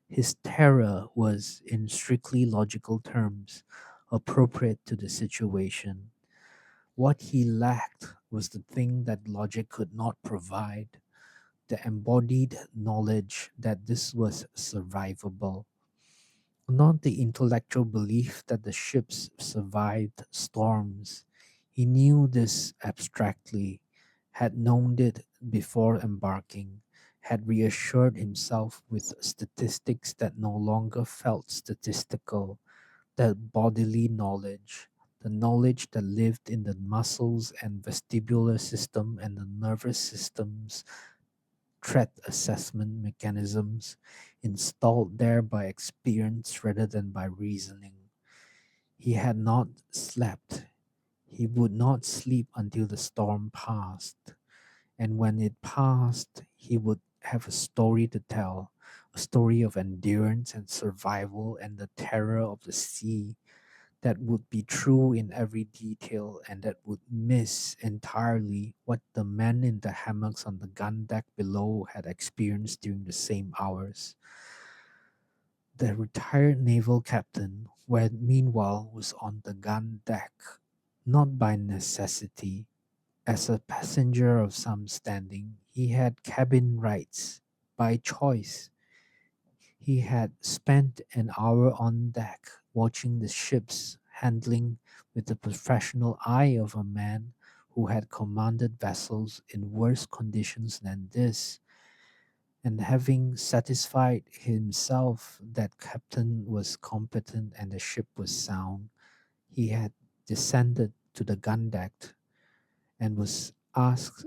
His terror was, in strictly logical terms, appropriate to the situation. What he lacked was the thing that logic could not provide, the embodied knowledge that this was survivable. Not the intellectual belief that the ships survived storms. He knew this abstractly, had known it before embarking, had reassured himself with statistics that no longer felt statistical, that bodily knowledge, the knowledge that lived in the muscles and vestibular system and the nervous system's threat assessment mechanisms installed there by experience rather than by reasoning. He had not slept. He would not sleep until the storm passed. And when it passed, he would have a story to tell, a story of endurance and survival and the terror of the sea that would be true in every detail and that would miss entirely what the men in the hammocks on the gun deck below had experienced during the same hours. The retired naval captain, where meanwhile was on the gun deck, not by necessity. As a passenger of some standing, he had cabin rights. By choice, he had spent an hour on deck watching the ships handling with the professional eye of a man who had commanded vessels in worse conditions than this, and having satisfied himself that captain was competent and the ship was sound, he had descended to the gun deck and was asked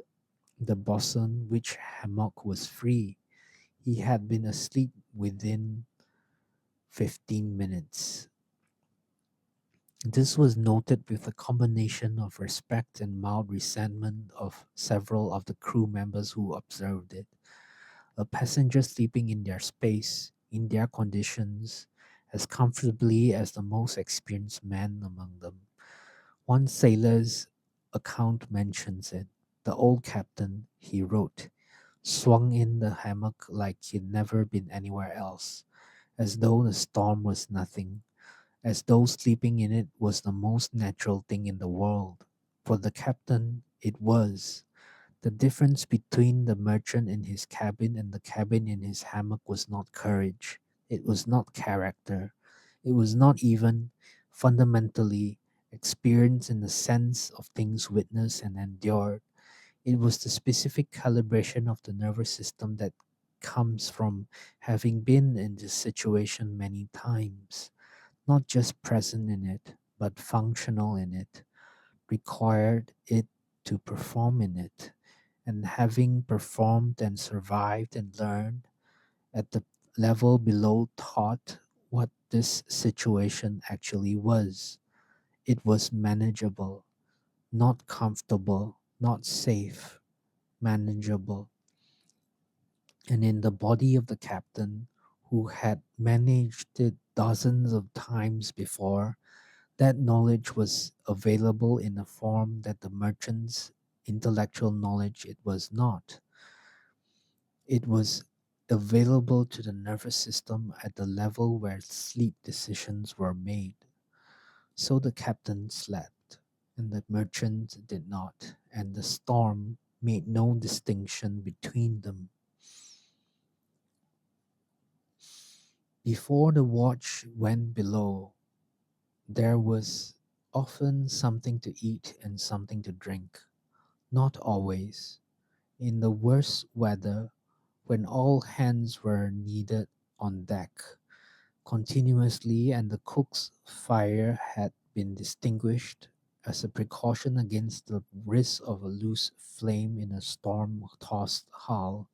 the boatswain which hammock was free. He had been asleep within 15 minutes. This was noted with a combination of respect and mild resentment of several of the crew members who observed it. A passenger sleeping in their space, in their conditions, as comfortably as the most experienced man among them. One sailor's account mentions it. The old captain, he wrote, swung in the hammock like he'd never been anywhere else, as though the storm was nothing, as though sleeping in it was the most natural thing in the world. For the captain, it was. The difference between the merchant in his cabin and the cabin in his hammock was not courage. It was not character. It was not even, fundamentally, experience in the sense of things witnessed and endured. It was the specific calibration of the nervous system that comes from having been in this situation many times, not just present in it, but functional in it, required it to perform in it, and having performed and survived and learned at the level below thought what this situation actually was. It was manageable, not comfortable, not safe, manageable. And in the body of the captain, who had managed it dozens of times before, that knowledge was available in a form that the merchant's intellectual knowledge it was not. It was available to the nervous system at the level where sleep decisions were made. So the captain slept, and the merchant did not, and the storm made no distinction between them. Before the watch went below, there was often something to eat and something to drink. Not always. In the worst weather, when all hands were needed on deck continuously and the cook's fire had been distinguished as a precaution against the risk of a loose flame in a storm tossed hull,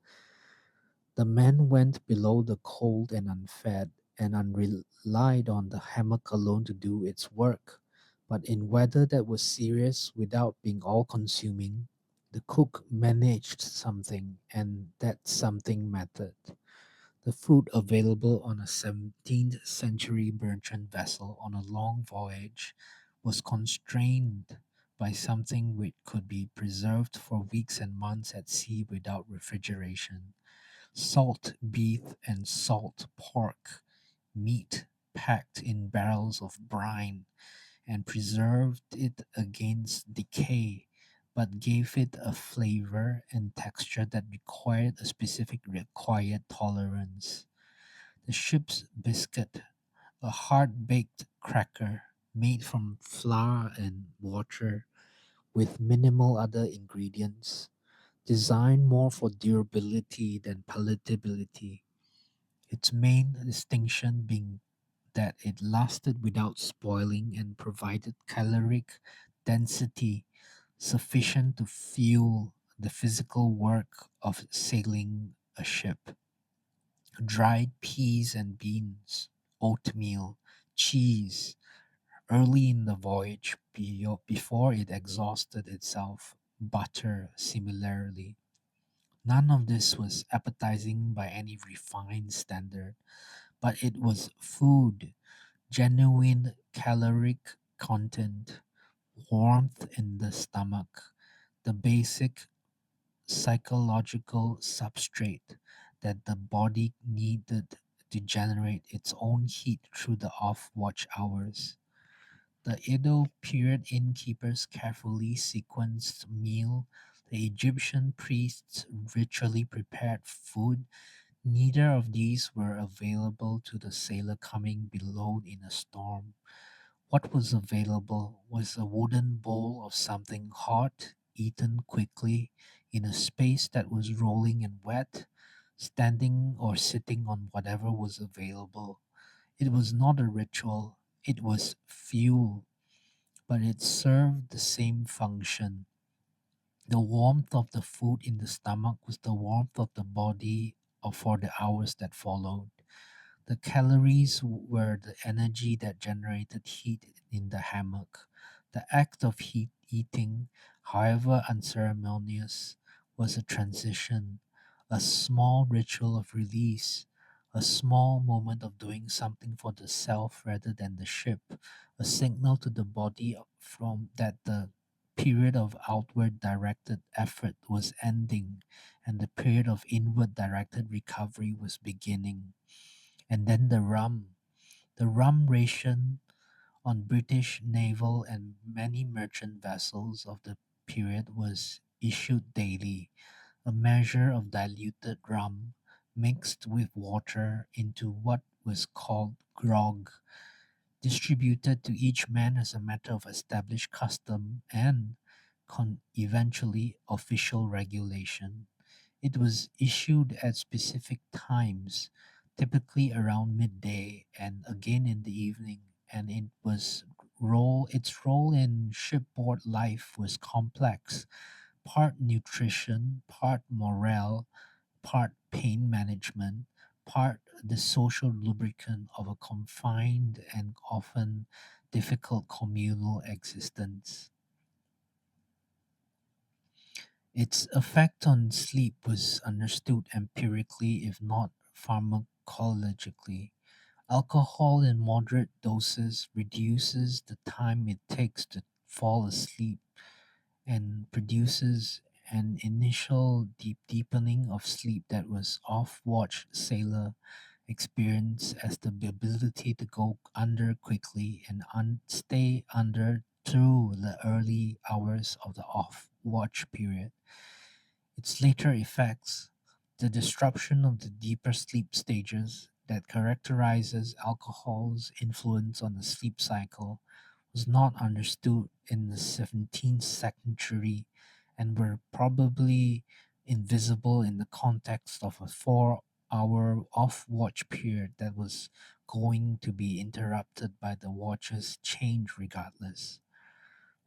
the men went below the cold and unfed and relied on the hammock alone to do its work. But in weather that was serious without being all consuming, the cook managed something, and that something mattered. The food available on a 17th century merchant vessel on a long voyage was constrained by something which could be preserved for weeks and months at sea without refrigeration. Salt beef and salt pork, meat packed in barrels of brine, and preserved it against decay, but gave it a flavor and texture that required a specific required tolerance. The ship's biscuit, a hard baked cracker made from flour and water with minimal other ingredients, designed more for durability than palatability, its main distinction being that it lasted without spoiling and provided caloric density sufficient to fuel the physical work of sailing a ship. Dried peas and beans, oatmeal, cheese, early in the voyage before it exhausted itself, butter similarly. None of this was appetizing by any refined standard, but it was food, genuine caloric content, warmth in the stomach, the basic psychological substrate that the body needed to generate its own heat through the off watch hours. The Edo period innkeepers carefully sequenced meal, the Egyptian priests ritually prepared food. Neither of these were available to the sailor coming below in a storm. What was available was a wooden bowl of something hot, eaten quickly, in a space that was rolling and wet, standing or sitting on whatever was available. It was not a ritual, it was fuel, but it served the same function. The warmth of the food in the stomach was the warmth of the body for the hours that followed. The calories were the energy that generated heat in the hammock. The act of heat eating, however unceremonious, was a transition, a small ritual of release, a small moment of doing something for the self rather than the ship, a signal to the body from that the period of outward directed effort was ending, and the period of inward directed recovery was beginning. And then the rum ration on British naval and many merchant vessels of the period was issued daily, a measure of diluted rum mixed with water into what was called grog, distributed to each man as a matter of established custom and eventually official regulation. It was issued at specific times, typically around midday and again in the evening, and its role in shipboard life was complex, part nutrition, part morale, part pain management, part the social lubricant of a confined and often difficult communal existence. Its effect on sleep was understood empirically, if not pharmacologically. Alcohol in moderate doses reduces the time it takes to fall asleep and produces an initial deepening of sleep that was off-watch sailor experience as the ability to go under quickly and stay under through the early hours of the off-watch period. Its later effects, the disruption of the deeper sleep stages that characterizes alcohol's influence on the sleep cycle, was not understood in the 17th century and were probably invisible in the context of a 4 hour off watch period that was going to be interrupted by the watch's change regardless.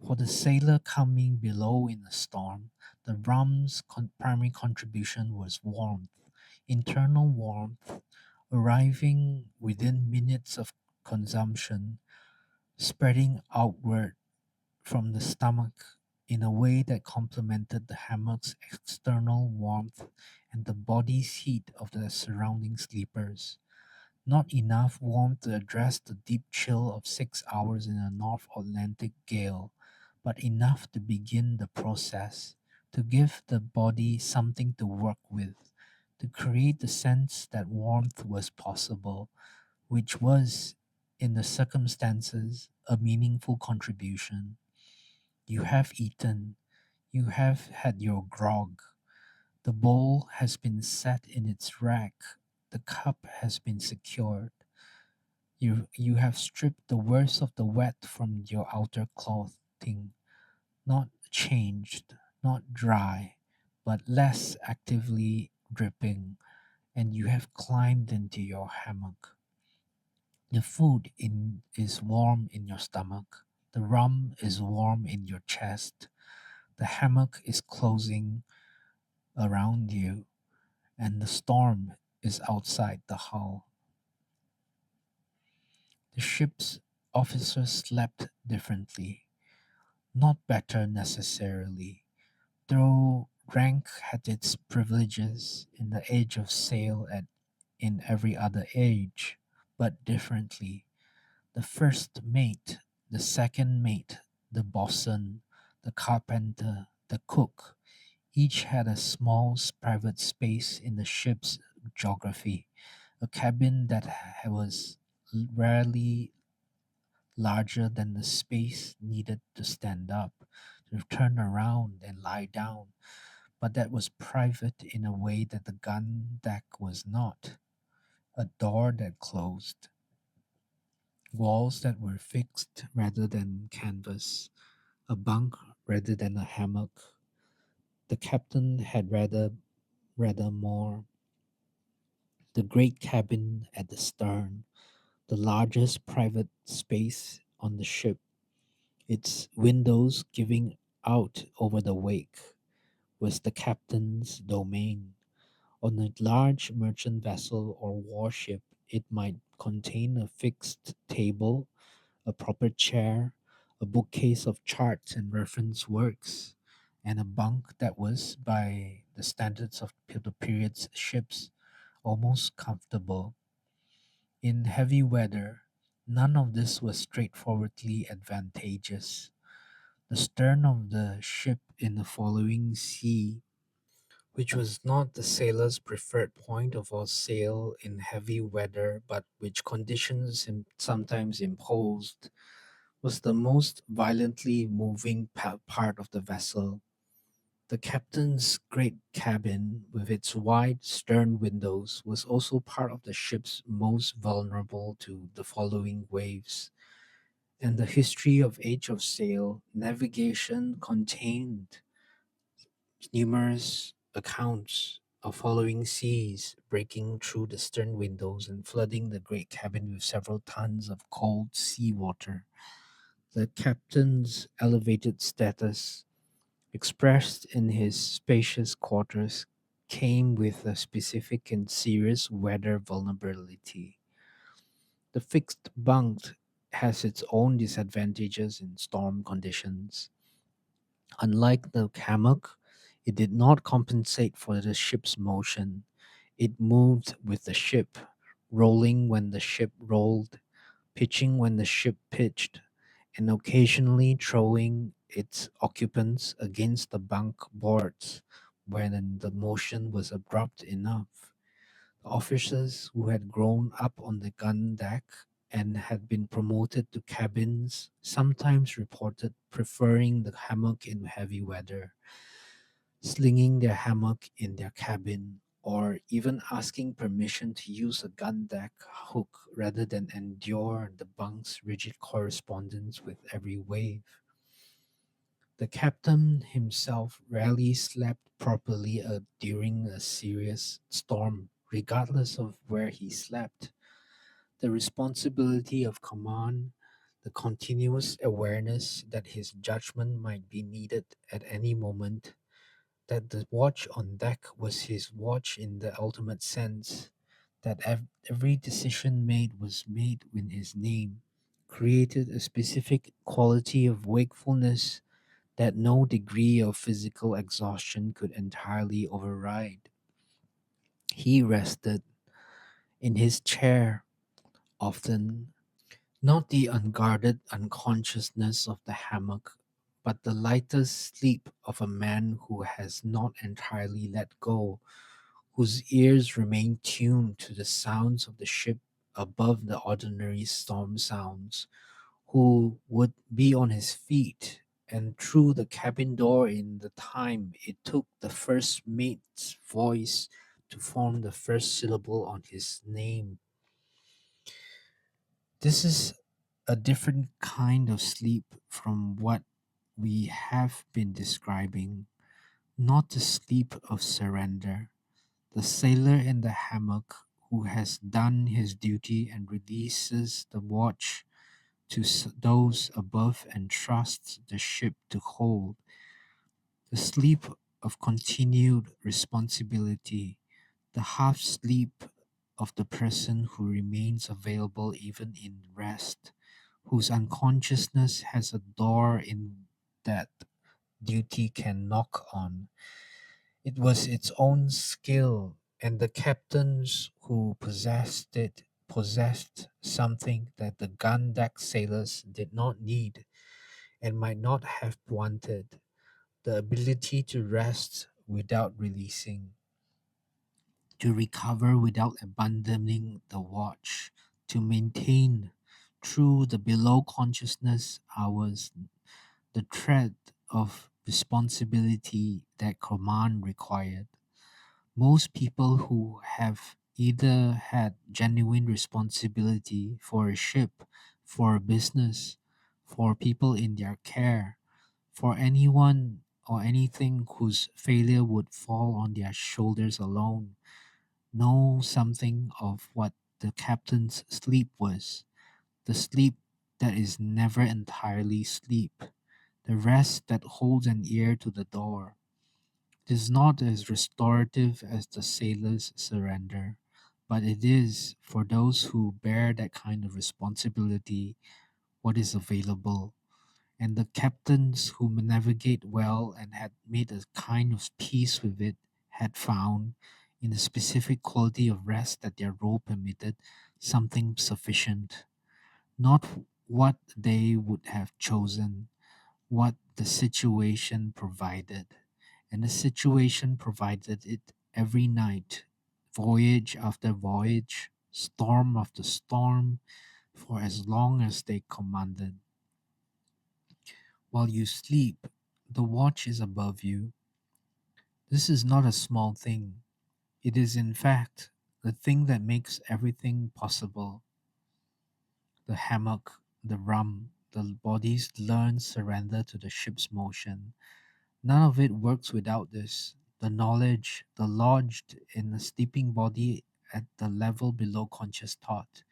For the sailor coming below in a storm, the rum's primary contribution was warmth, internal warmth, arriving within minutes of consumption, spreading outward from the stomach in a way that complemented the hammock's external warmth and the body's heat of the surrounding sleepers. Not enough warmth to address the deep chill of 6 hours in a North Atlantic gale, but enough to begin the process, to give the body something to work with, to create the sense that warmth was possible, which was, in the circumstances, a meaningful contribution. You have eaten, you have had your grog, the bowl has been set in its rack, the cup has been secured. You have stripped the worst of the wet from your outer clothing, not changed, not dry, but less actively dripping, and you have climbed into your hammock. The is warm in your stomach, the rum is warm in your chest, the hammock is closing around you, and the storm is outside the hull. The ship's officers slept differently, not better necessarily, though rank had its privileges in the age of sail and in every other age, but differently. The first mate, the second mate, the boatswain, the carpenter, the cook, each had a small private space in the ship's geography, a cabin that was rarely larger than the space needed to stand up, to turn around and lie down, but that was private in a way that the gun deck was not. A door that closed, walls that were fixed rather than canvas, a bunk rather than a hammock. The captain had rather more. The great cabin at the stern, the largest private space on the ship, its windows giving out over the wake, was the captain's domain. On a large merchant vessel or warship, it might contain a fixed table, a proper chair, a bookcase of charts and reference works, and a bunk that was, by the standards of the period's ships, almost comfortable. In heavy weather, none of this was straightforwardly advantageous. The stern of the ship in the following sea, which was not the sailor's preferred point of all sail in heavy weather, but which conditions sometimes imposed, was the most violently moving part of the vessel. The captain's great cabin, with its wide stern windows, was also part of the ship's most vulnerable to the following waves, and the history of Age of Sail navigation contained numerous accounts of following seas breaking through the stern windows and flooding the great cabin with several tons of cold sea water. The captain's elevated status, expressed in his spacious quarters, came with a specific and serious weather vulnerability. The fixed bunk has its own disadvantages in storm conditions. Unlike the hammock, it did not compensate for the ship's motion. It moved with the ship, rolling when the ship rolled, pitching when the ship pitched, and occasionally throwing its occupants against the bunk boards when the motion was abrupt enough. The officers who had grown up on the gun deck and had been promoted to cabins sometimes reported preferring the hammock in heavy weather, slinging their hammock in their cabin, or even asking permission to use a gun deck hook rather than endure the bunk's rigid correspondence with every wave. The captain himself rarely slept properly during a serious storm, regardless of where he slept. The responsibility of command, the continuous awareness that his judgment might be needed at any moment, that the watch on deck was his watch in the ultimate sense, that every decision made was made in his name, created a specific quality of wakefulness that no degree of physical exhaustion could entirely override. He rested in his chair, often not the unguarded unconsciousness of the hammock, but the lighter sleep of a man who has not entirely let go, whose ears remain tuned to the sounds of the ship above the ordinary storm sounds, who would be on his feet and through the cabin door in the time it took the first mate's voice to form the first syllable on his name. This is a different kind of sleep from what we have been describing, not the sleep of surrender. The sailor in the hammock who has done his duty and releases the watch to those above and trusts the ship to hold. The sleep of continued responsibility, the half sleep of the person who remains available even in rest, whose unconsciousness has a door in that duty can knock on. It was its own skill, and the captains who possessed it possessed something that the gun deck sailors did not need and might not have wanted, the ability to rest without releasing, to recover without abandoning the watch, to maintain through the below consciousness hours the thread of responsibility that command required. Most people who have either had genuine responsibility for a ship, for a business, for people in their care, for anyone or anything whose failure would fall on their shoulders alone, know something of what the captain's sleep was, the sleep that is never entirely sleep, the rest that holds an ear to the door. It is not as restorative as the sailor's surrender, but it is, for those who bear that kind of responsibility, what is available. And the captains who navigate well and had made a kind of peace with it had found, in the specific quality of rest that their role permitted, something sufficient. Not what they would have chosen, what the situation provided. And the situation provided it every night, voyage after voyage, storm after storm, for as long as they commanded. While you sleep, the watch is above you. This is not a small thing. It is, in fact, the thing that makes everything possible. The hammock, the rum, the body's learned surrender to the ship's motion. None of it works without this. The knowledge, the lodged in the sleeping body at the level below conscious thought,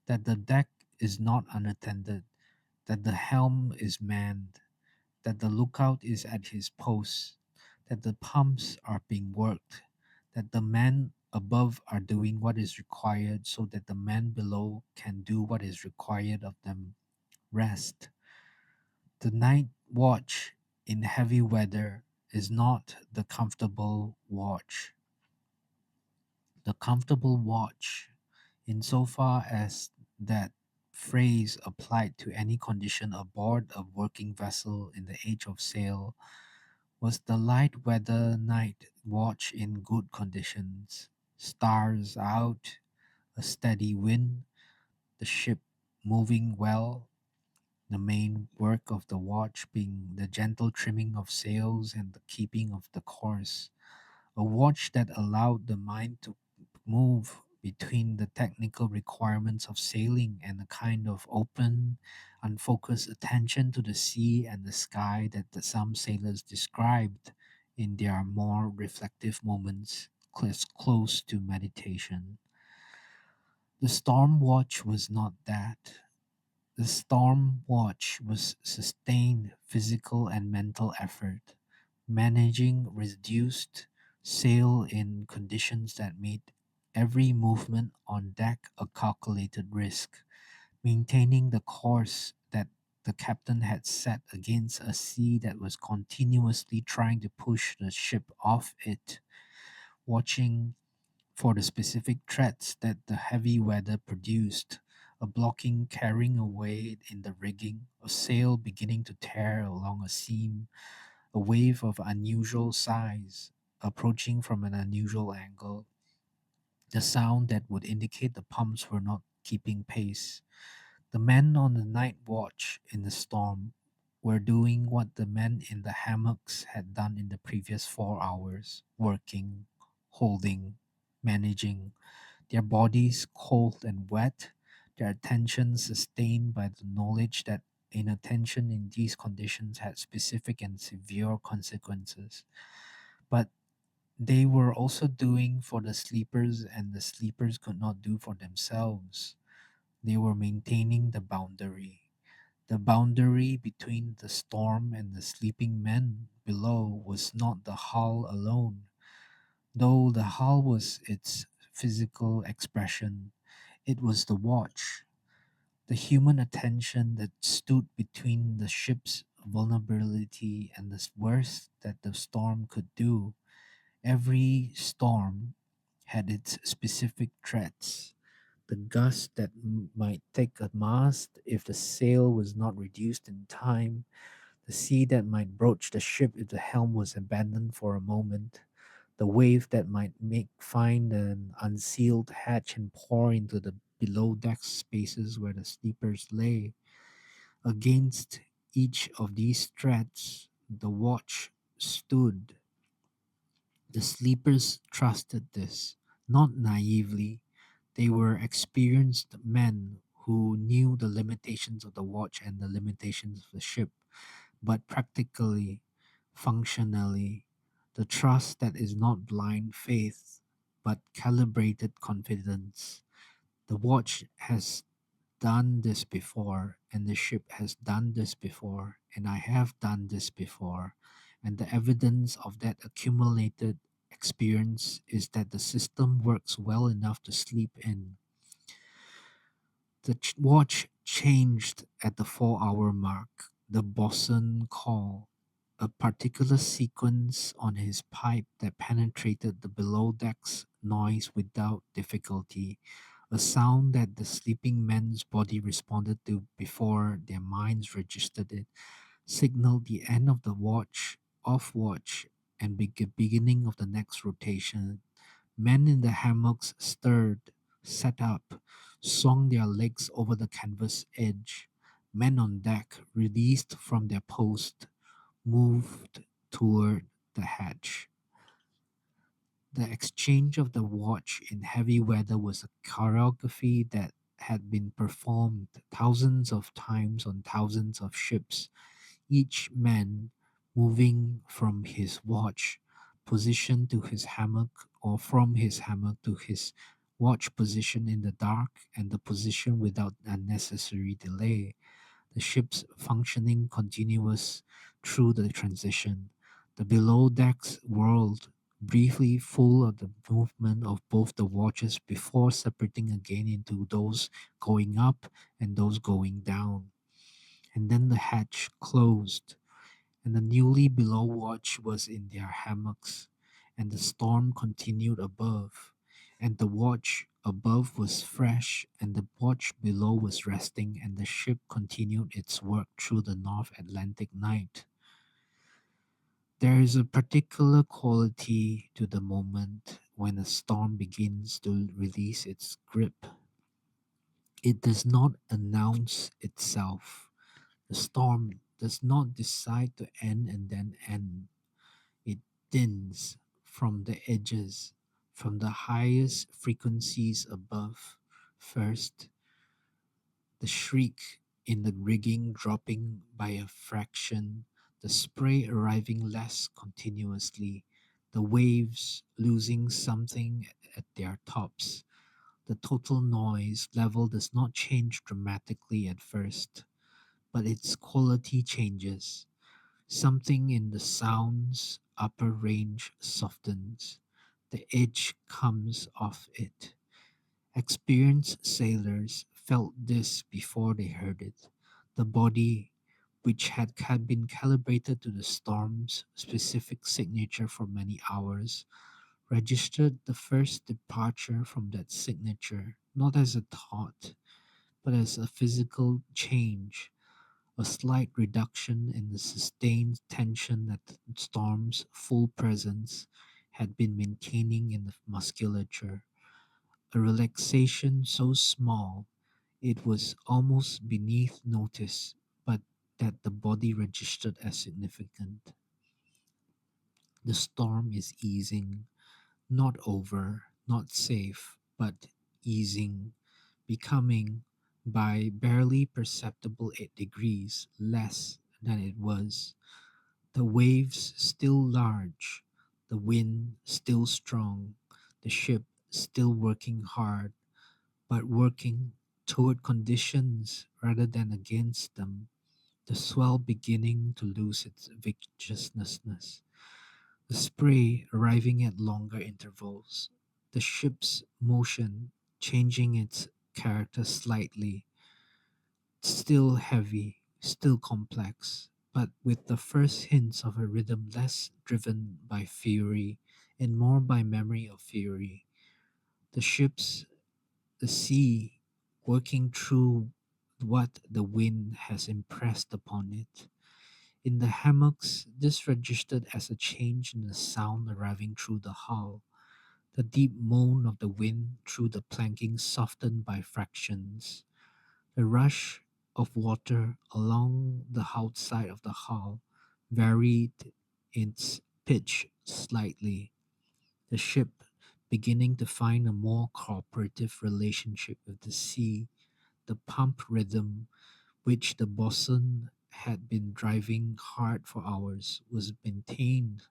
that the deck is not unattended, that the helm is manned, that the lookout is at his post, that the pumps are being worked, that the men above are doing what is required so that the men below can do what is required of them. Rest. The night watch in heavy weather is not the comfortable watch. The comfortable watch, insofar as that phrase applied to any condition aboard a working vessel in the age of sail, was the light weather night watch in good conditions. Stars out, a steady wind, the ship moving well, the main work of the watch being the gentle trimming of sails and the keeping of the course. A watch that allowed the mind to move between the technical requirements of sailing and a kind of open, unfocused attention to the sea and the sky that some sailors described in their more reflective moments close to meditation. The storm watch was not that. The storm watch was sustained physical and mental effort, managing reduced sail in conditions that made every movement on deck a calculated risk, maintaining the course that the captain had set against a sea that was continuously trying to push the ship off it, watching for the specific threats that the heavy weather produced, a blocking carrying away in the rigging, a sail beginning to tear along a seam, a wave of unusual size approaching from an unusual angle, the sound that would indicate the pumps were not keeping pace. The men on the night watch in the storm were doing what the men in the hammocks had done in the previous 4 hours, working, holding, managing, their bodies cold and wet, their attention sustained by the knowledge that inattention in these conditions had specific and severe consequences. But they were also doing for the sleepers, and the sleepers could not do for themselves. They were maintaining the boundary between the storm and the sleeping men below was not the hull alone, though the hull was its physical expression. It was the watch, the human attention that stood between the ship's vulnerability and the worst that the storm could do. Every storm had its specific threats. The gust that might take a mast if the sail was not reduced in time, the sea that might broach the ship if the helm was abandoned for a moment, the wave that might make find an unsealed hatch and pour into the below deck spaces where the sleepers lay. Against each of these threats, the watch stood. The sleepers trusted this, not naively. They were experienced men who knew the limitations of the watch and the limitations of the ship, but practically, functionally, the trust that is not blind faith, but calibrated confidence. The watch has done this before, and the ship has done this before, and I have done this before. And the evidence of that accumulated experience is that the system works well enough to sleep in. The watch changed at the 4 hour mark. The bosun call, a particular sequence on his pipe that penetrated the below deck's noise without difficulty, a sound that the sleeping man's body responded to before their minds registered it, signaled the end of the watch, off watch, and beginning of the next rotation. Men in the hammocks stirred, sat up, swung their legs over the canvas edge. Men on deck, released from their post, moved toward the hatch. The exchange of the watch in heavy weather was a choreography that had been performed thousands of times on thousands of ships, each man moving from his watch position to his hammock or from his hammock to his watch position in the dark and the position without unnecessary delay, the ship's functioning continuous through the transition. The below decks whirled briefly full of the movement of both the watches before separating again into those going up and those going down. And then the hatch closed, and the newly below watch was in their hammocks, and the storm continued above, and the watch above was fresh, and the watch below was resting, and the ship continued its work through the North Atlantic night. There is a particular quality to the moment when a storm begins to release its grip. It does not announce itself. The storm does not decide to end and then end. It dins from the edges, from the highest frequencies above. First, the shriek in the rigging dropping by a fraction, the spray arriving less continuously, the waves losing something at their tops. The total noise level does not change dramatically at first, but its quality changes. Something in the sound's upper range softens. The edge comes off it. Experienced sailors felt this before they heard it. The body, which had been calibrated to the storm's specific signature for many hours, registered the first departure from that signature, not as a thought, but as a physical change, a slight reduction in the sustained tension that the storm's full presence had been maintaining in the musculature, a relaxation so small it was almost beneath notice, but that the body registered as significant. The storm is easing, not over, not safe, but easing, becoming, by barely perceptible 8 degrees, less than it was. The waves still large, the wind still strong, the ship still working hard, but working toward conditions rather than against them, the swell beginning to lose its viciousness, the spray arriving at longer intervals, the ship's motion changing its character slightly, still heavy, still complex, but with the first hints of a rhythm less driven by fury and more by memory of fury. The ship's the sea working through what the wind has impressed upon it. In the hammocks, this registered as a change in the sound arriving through the hull. The deep moan of the wind through the planking softened by fractions. The rush of water along the outside of the hull varied its pitch slightly. The ship beginning to find a more cooperative relationship with the sea, the pump rhythm which the bosun had been driving hard for hours was maintained.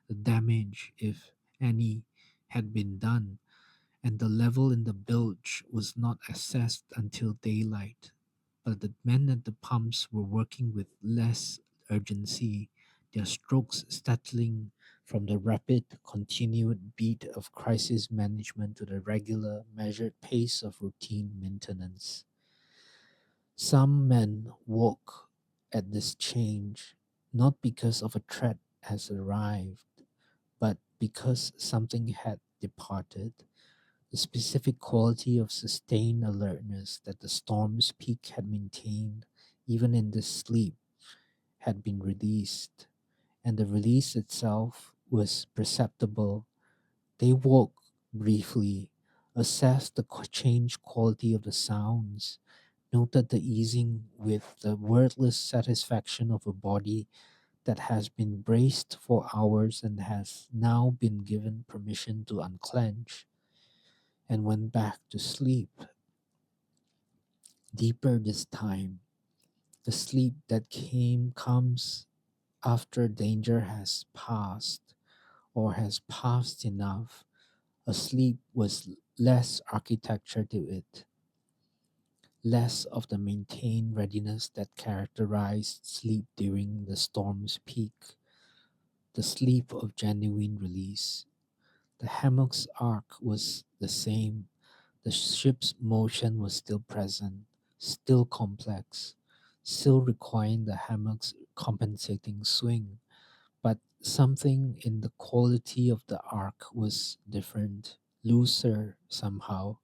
The damage, if any, had been done, and the level in the bilge was not assessed until daylight. But the men at the pumps were working with less urgency, their strokes settling from the rapid, continued beat of crisis management to the regular, measured pace of routine maintenance. Some men woke at this change, not because of a threat has arrived, but because something had departed. The specific quality of sustained alertness that the storm's peak had maintained, even in this sleep, had been released, and the release itself was perceptible. They woke briefly, assessed the changed quality of the sounds, noted the easing with the wordless satisfaction of a body that has been braced for hours and has now been given permission to unclench, and went back to sleep, deeper this time. The sleep that comes after danger has passed, or has passed enough. A sleep was less architecture to it, less of the maintained readiness that characterized sleep during the storm's peak, the sleep of genuine release. The hammock's arc was the same. The ship's motion was still present, still complex, still requiring the hammock's compensating swing. But something in the quality of the arc was different, looser somehow.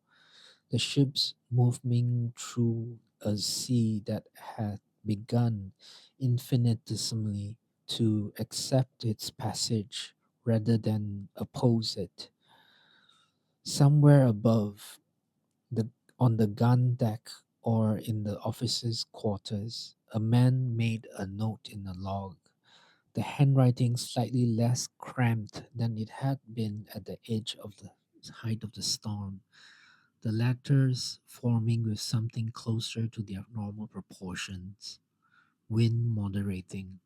The ship's moving through a sea that had begun infinitesimally to accept its passage rather than oppose it. Somewhere above, the on the gun deck or in the officers' quarters, a man made a note in a log, the handwriting slightly less cramped than it had been at the edge of the height of the storm, the letters forming with something closer to their normal proportions, wind moderating,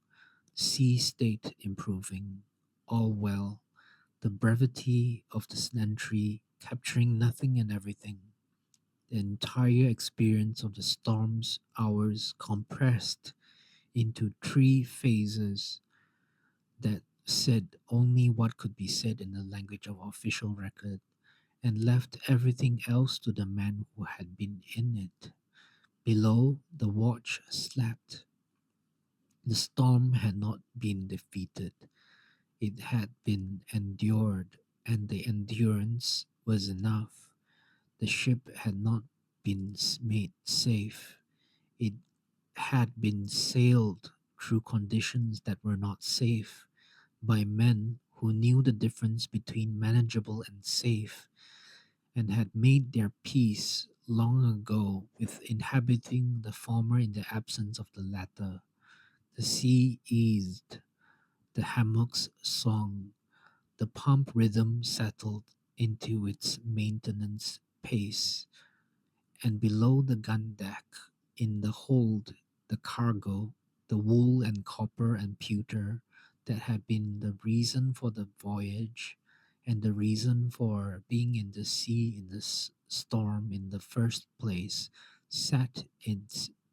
sea state improving, all well, the brevity of the entry capturing nothing and everything, the entire experience of the storm's hours compressed into three phases that said only what could be said in the language of official record and left everything else to the man who had been in it. Below, the watch slept. The storm had not been defeated, it had been endured, and the endurance was enough. The ship had not been made safe, it had been sailed through conditions that were not safe by men who knew the difference between manageable and safe and had made their peace long ago with inhabiting the former in the absence of the latter. The sea eased, the hammock's song, the pump rhythm settled into its maintenance pace, and below the gun deck, in the hold, the cargo, the wool and copper and pewter that had been the reason for the voyage and the reason for being in the sea in this storm in the first place, sat in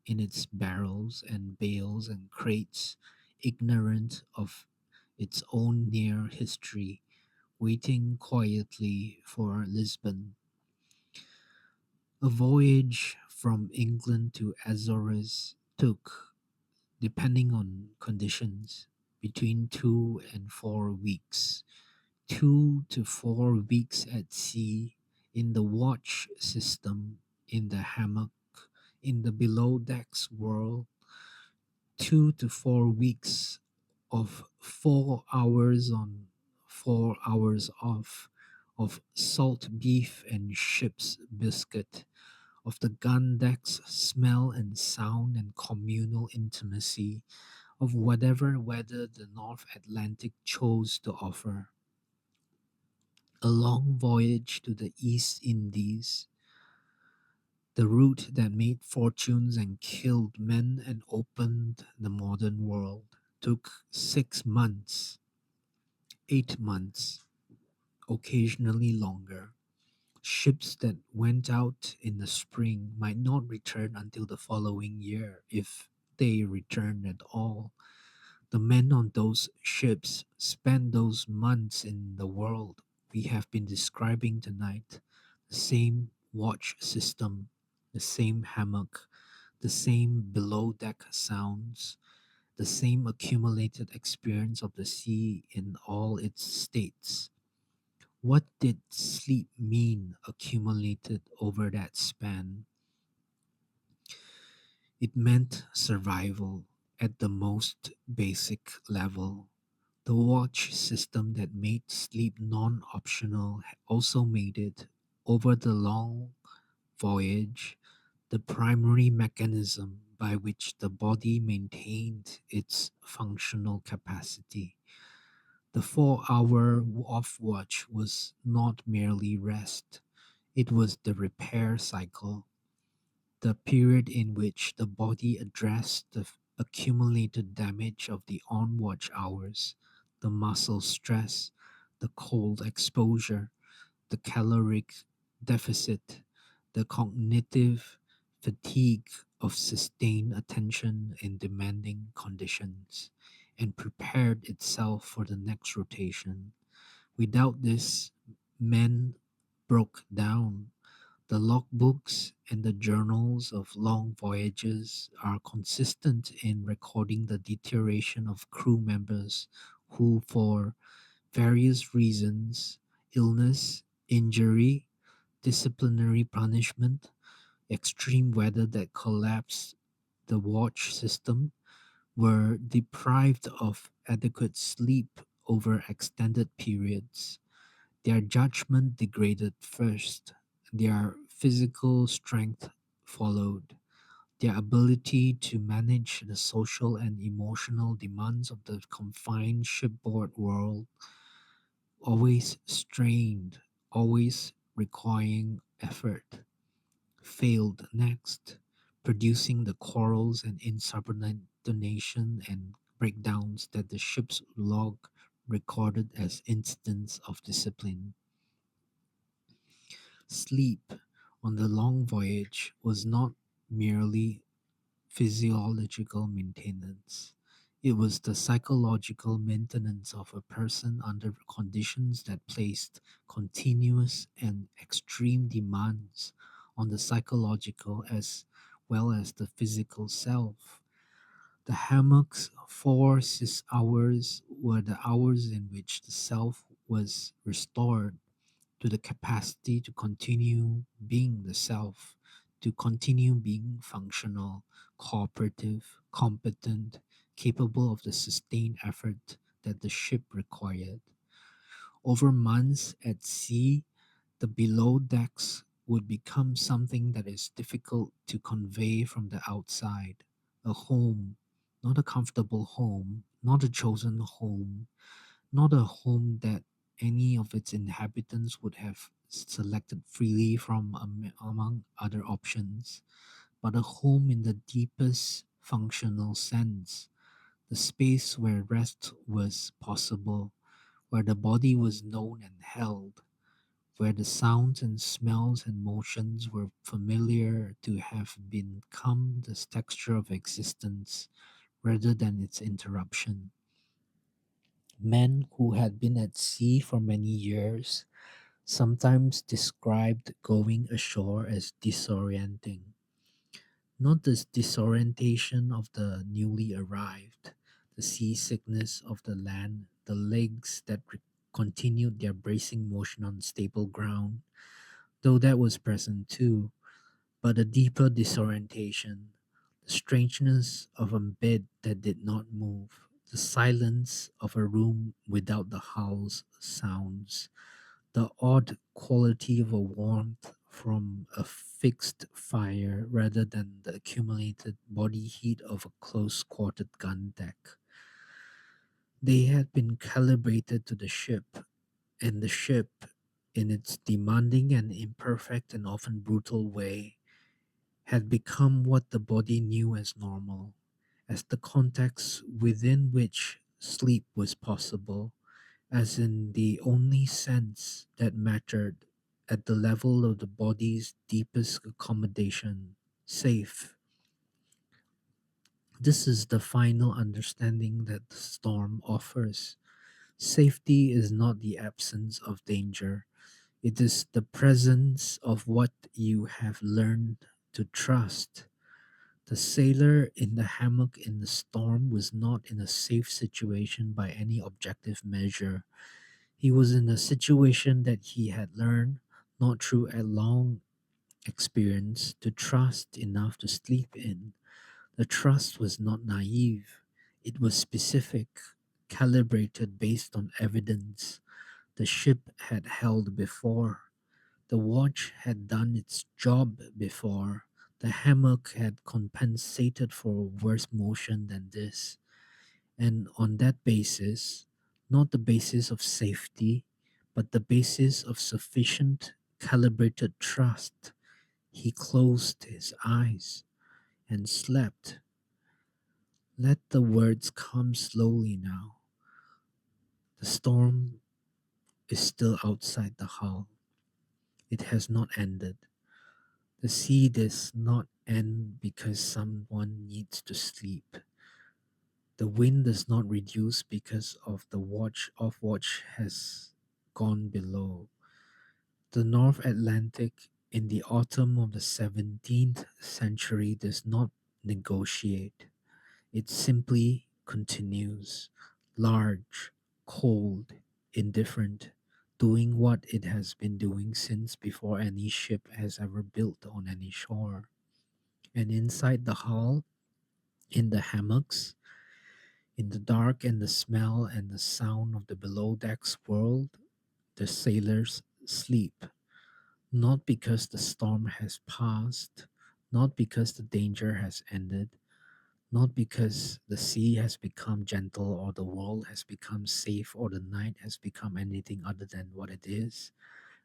its barrels and bales and crates, ignorant of its own near history, waiting quietly for Lisbon. A voyage from England to Azores took, depending on conditions, between 2 and 4 weeks. 2 to 4 weeks at sea, in the watch system, in the hammock, in the below decks world. 2 to 4 weeks of 4 hours on, 4 hours off, of salt beef and ship's biscuit, of the gun deck's smell and sound and communal intimacy, of whatever weather the North Atlantic chose to offer. A long voyage to the East Indies, the route that made fortunes and killed men and opened the modern world, took 6 months, 8 months, occasionally longer. Ships that went out in the spring might not return until the following year, if they returned at all. The men on those ships spent those months in the world we have been describing tonight. The same watch system, the same hammock, the same below deck sounds, the same accumulated experience of the sea in all its states. What did sleep mean accumulated over that span? It meant survival. At the most basic level, the watch system that made sleep non optional also made it, over the long voyage, the primary mechanism by which the body maintained its functional capacity. The 4 hour off watch was not merely rest, it was the repair cycle, the period in which the body addressed the accumulated damage of the on watch hours, the muscle stress, the cold exposure, the caloric deficit, the cognitive fatigue of sustained attention in demanding conditions, and prepared itself for the next rotation. Without this, men broke down. The logbooks and the journals of long voyages are consistent in recording the deterioration of crew members who, for various reasons, illness, injury, disciplinary punishment, extreme weather that collapsed the watch system, were deprived of adequate sleep over extended periods. Their judgment degraded first, their physical strength followed. Their ability to manage the social and emotional demands of the confined shipboard world, always strained, always requiring effort, failed next, producing the quarrels and insubordination and breakdowns that the ship's log recorded as incidents of discipline. Sleep on the long voyage was not merely physiological maintenance. It was the psychological maintenance of a person under conditions that placed continuous and extreme demands on the psychological as well as the physical self. The hammock's 4 6 hours were the hours in which the self was restored to the capacity to continue being the self, to continue being functional, cooperative, competent, capable of the sustained effort that the ship required. Over months at sea, the below decks would become something that is difficult to convey from the outside. A home, not a comfortable home, not a chosen home, not a home that any of its inhabitants would have selected freely from among other options, but a home in the deepest functional sense, the space where rest was possible, where the body was known and held, where the sounds and smells and motions were familiar to have become the texture of existence rather than its interruption. Men who had been at sea for many years sometimes described going ashore as disorienting. Not the disorientation of the newly arrived, the seasickness of the land, the legs that continued their bracing motion on stable ground, though that was present too, but a deeper disorientation, the strangeness of a bed that did not move, the silence of a room without the house sounds, the odd quality of a warmth from a fixed fire rather than the accumulated body heat of a close quartered gun deck. They had been calibrated to the ship, and the ship, in its demanding and imperfect and often brutal way, had become what the body knew as normal, as the context within which sleep was possible, as in the only sense that mattered at the level of the body's deepest accommodation, safe. This is the final understanding that the storm offers. Safety is not the absence of danger, it is the presence of what you have learned to trust. The sailor in the hammock in the storm was not in a safe situation by any objective measure. He was in a situation that he had learned, not through a long experience, to trust enough to sleep in. The trust was not naive, it was specific, calibrated based on evidence the ship had held before. The watch had done its job before. The hammock had compensated for worse motion than this. And on that basis, not the basis of safety, but the basis of sufficient calibrated trust, he closed his eyes and slept. Let the words come slowly now. The storm is still outside the hull. It has not ended. The sea does not end because someone needs to sleep. The wind does not reduce because of the watch has gone below. The North Atlantic in the autumn of the 17th century does not negotiate. It simply continues, large, cold, indifferent, doing what it has been doing since before any ship has ever built on any shore. And inside the hull, in the hammocks, in the dark and the smell and the sound of the below decks world, the sailors sleep, not because the storm has passed, not because the danger has ended, not because the sea has become gentle or the world has become safe or the night has become anything other than what it is.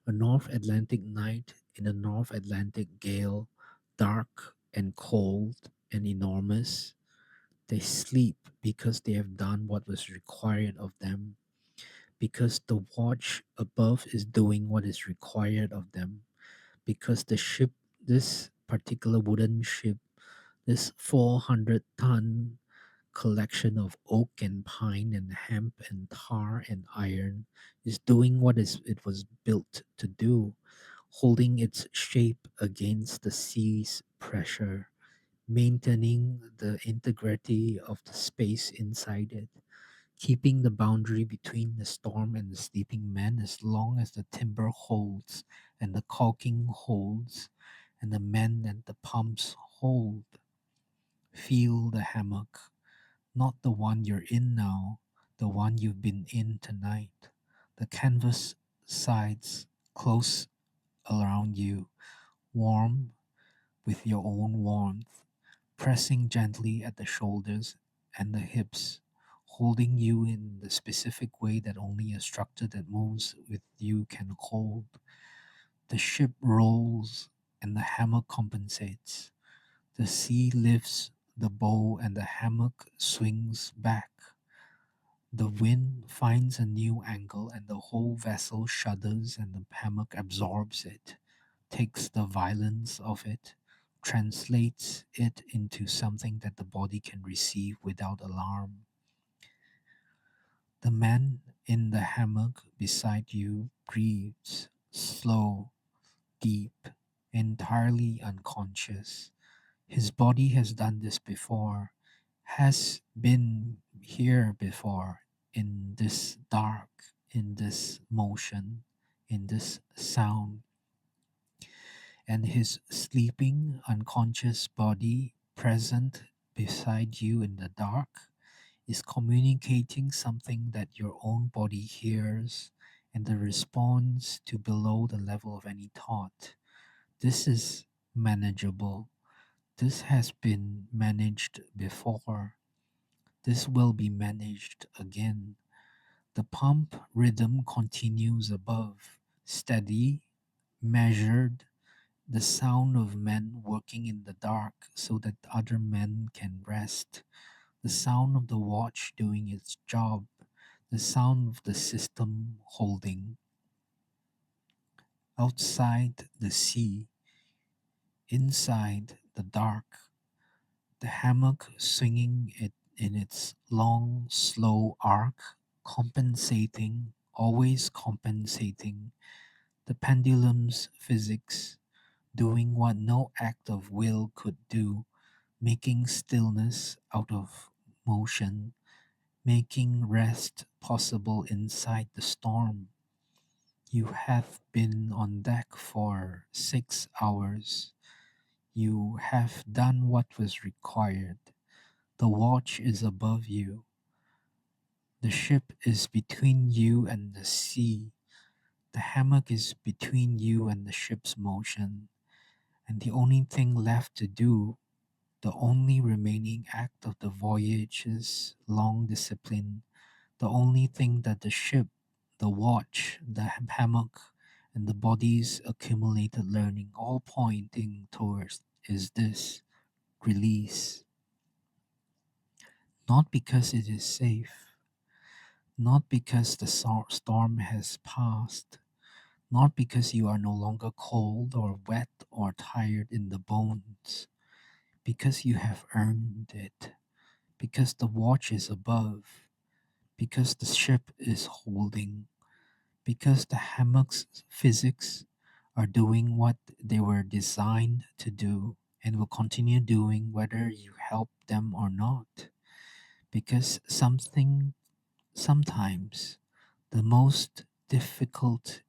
A North Atlantic night in a North Atlantic gale, dark and cold and enormous. They sleep because they have done what was required of them, because the watch above is doing what is required of them, because the ship, this particular wooden ship, this 400-ton collection of oak and pine and hemp and tar and iron, is doing what it was built to do, holding its shape against the sea's pressure, maintaining the integrity of the space inside it, keeping the boundary between the storm and the sleeping man as long as the timber holds and the caulking holds and the men and the pumps hold. Feel the hammock, not the one you're in now, the one you've been in tonight. The canvas sides close around you, warm with your own warmth, pressing gently at the shoulders and the hips, holding you in the specific way that only a structure that moves with you can hold. The ship rolls and the hammock compensates. The sea lifts the bow and the hammock swings back. The wind finds a new angle and the whole vessel shudders and the hammock absorbs it, takes the violence of it, translates it into something that the body can receive without alarm. The man in the hammock beside you breathes, slow, deep, entirely unconscious. His body has done this before, has been here before, in this dark, in this motion, in this sound, and his sleeping, unconscious body present beside you in the dark is communicating something that your own body hears and the response to below the level of any thought. This is manageable. This has been managed before. This will be managed again. The pump rhythm continues above, steady, measured, the sound of men working in the dark so that other men can rest, the sound of the watch doing its job, the sound of the system holding. Outside the sea, inside the dark, the hammock swinging it in its long, slow arc, compensating, always compensating, the pendulum's physics, doing what no act of will could do, making stillness out of motion, making rest possible inside the storm. You have been on deck for 6 hours. You have done what was required. The watch is above you. The ship is between you and the sea. The hammock is between you and the ship's motion. And the only thing left to do, the only remaining act of the voyage's long discipline, the only thing that the ship, the watch, the hammock, and the body's accumulated learning all pointing towards is this: release. Not because it is safe, not because the storm has passed, not because you are no longer cold or wet or tired in the bones, because you have earned it, because the watch is above, because the ship is holding, because the hammock's physics are doing what they were designed to do and will continue doing whether you help them or not. Because sometimes the most difficult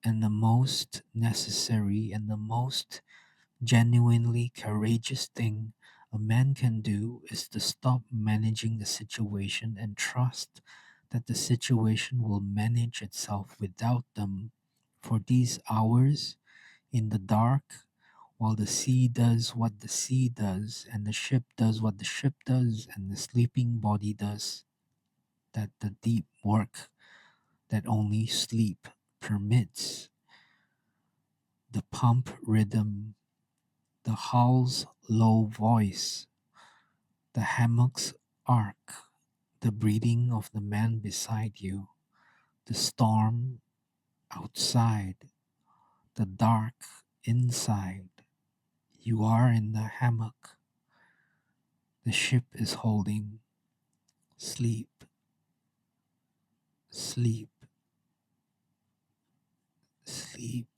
and the most necessary and the most genuinely courageous thing a man can do is to stop managing the situation and trust that the situation will manage itself without them for these hours in the dark, while the sea does what the sea does, and the ship does what the ship does, and the sleeping body does that the deep work that only sleep permits. The pump rhythm, the howl's low voice, the hammock's arc, the breathing of the man beside you, the storm outside, the dark inside. You are in the hammock. The ship is holding. Sleep, sleep, sleep.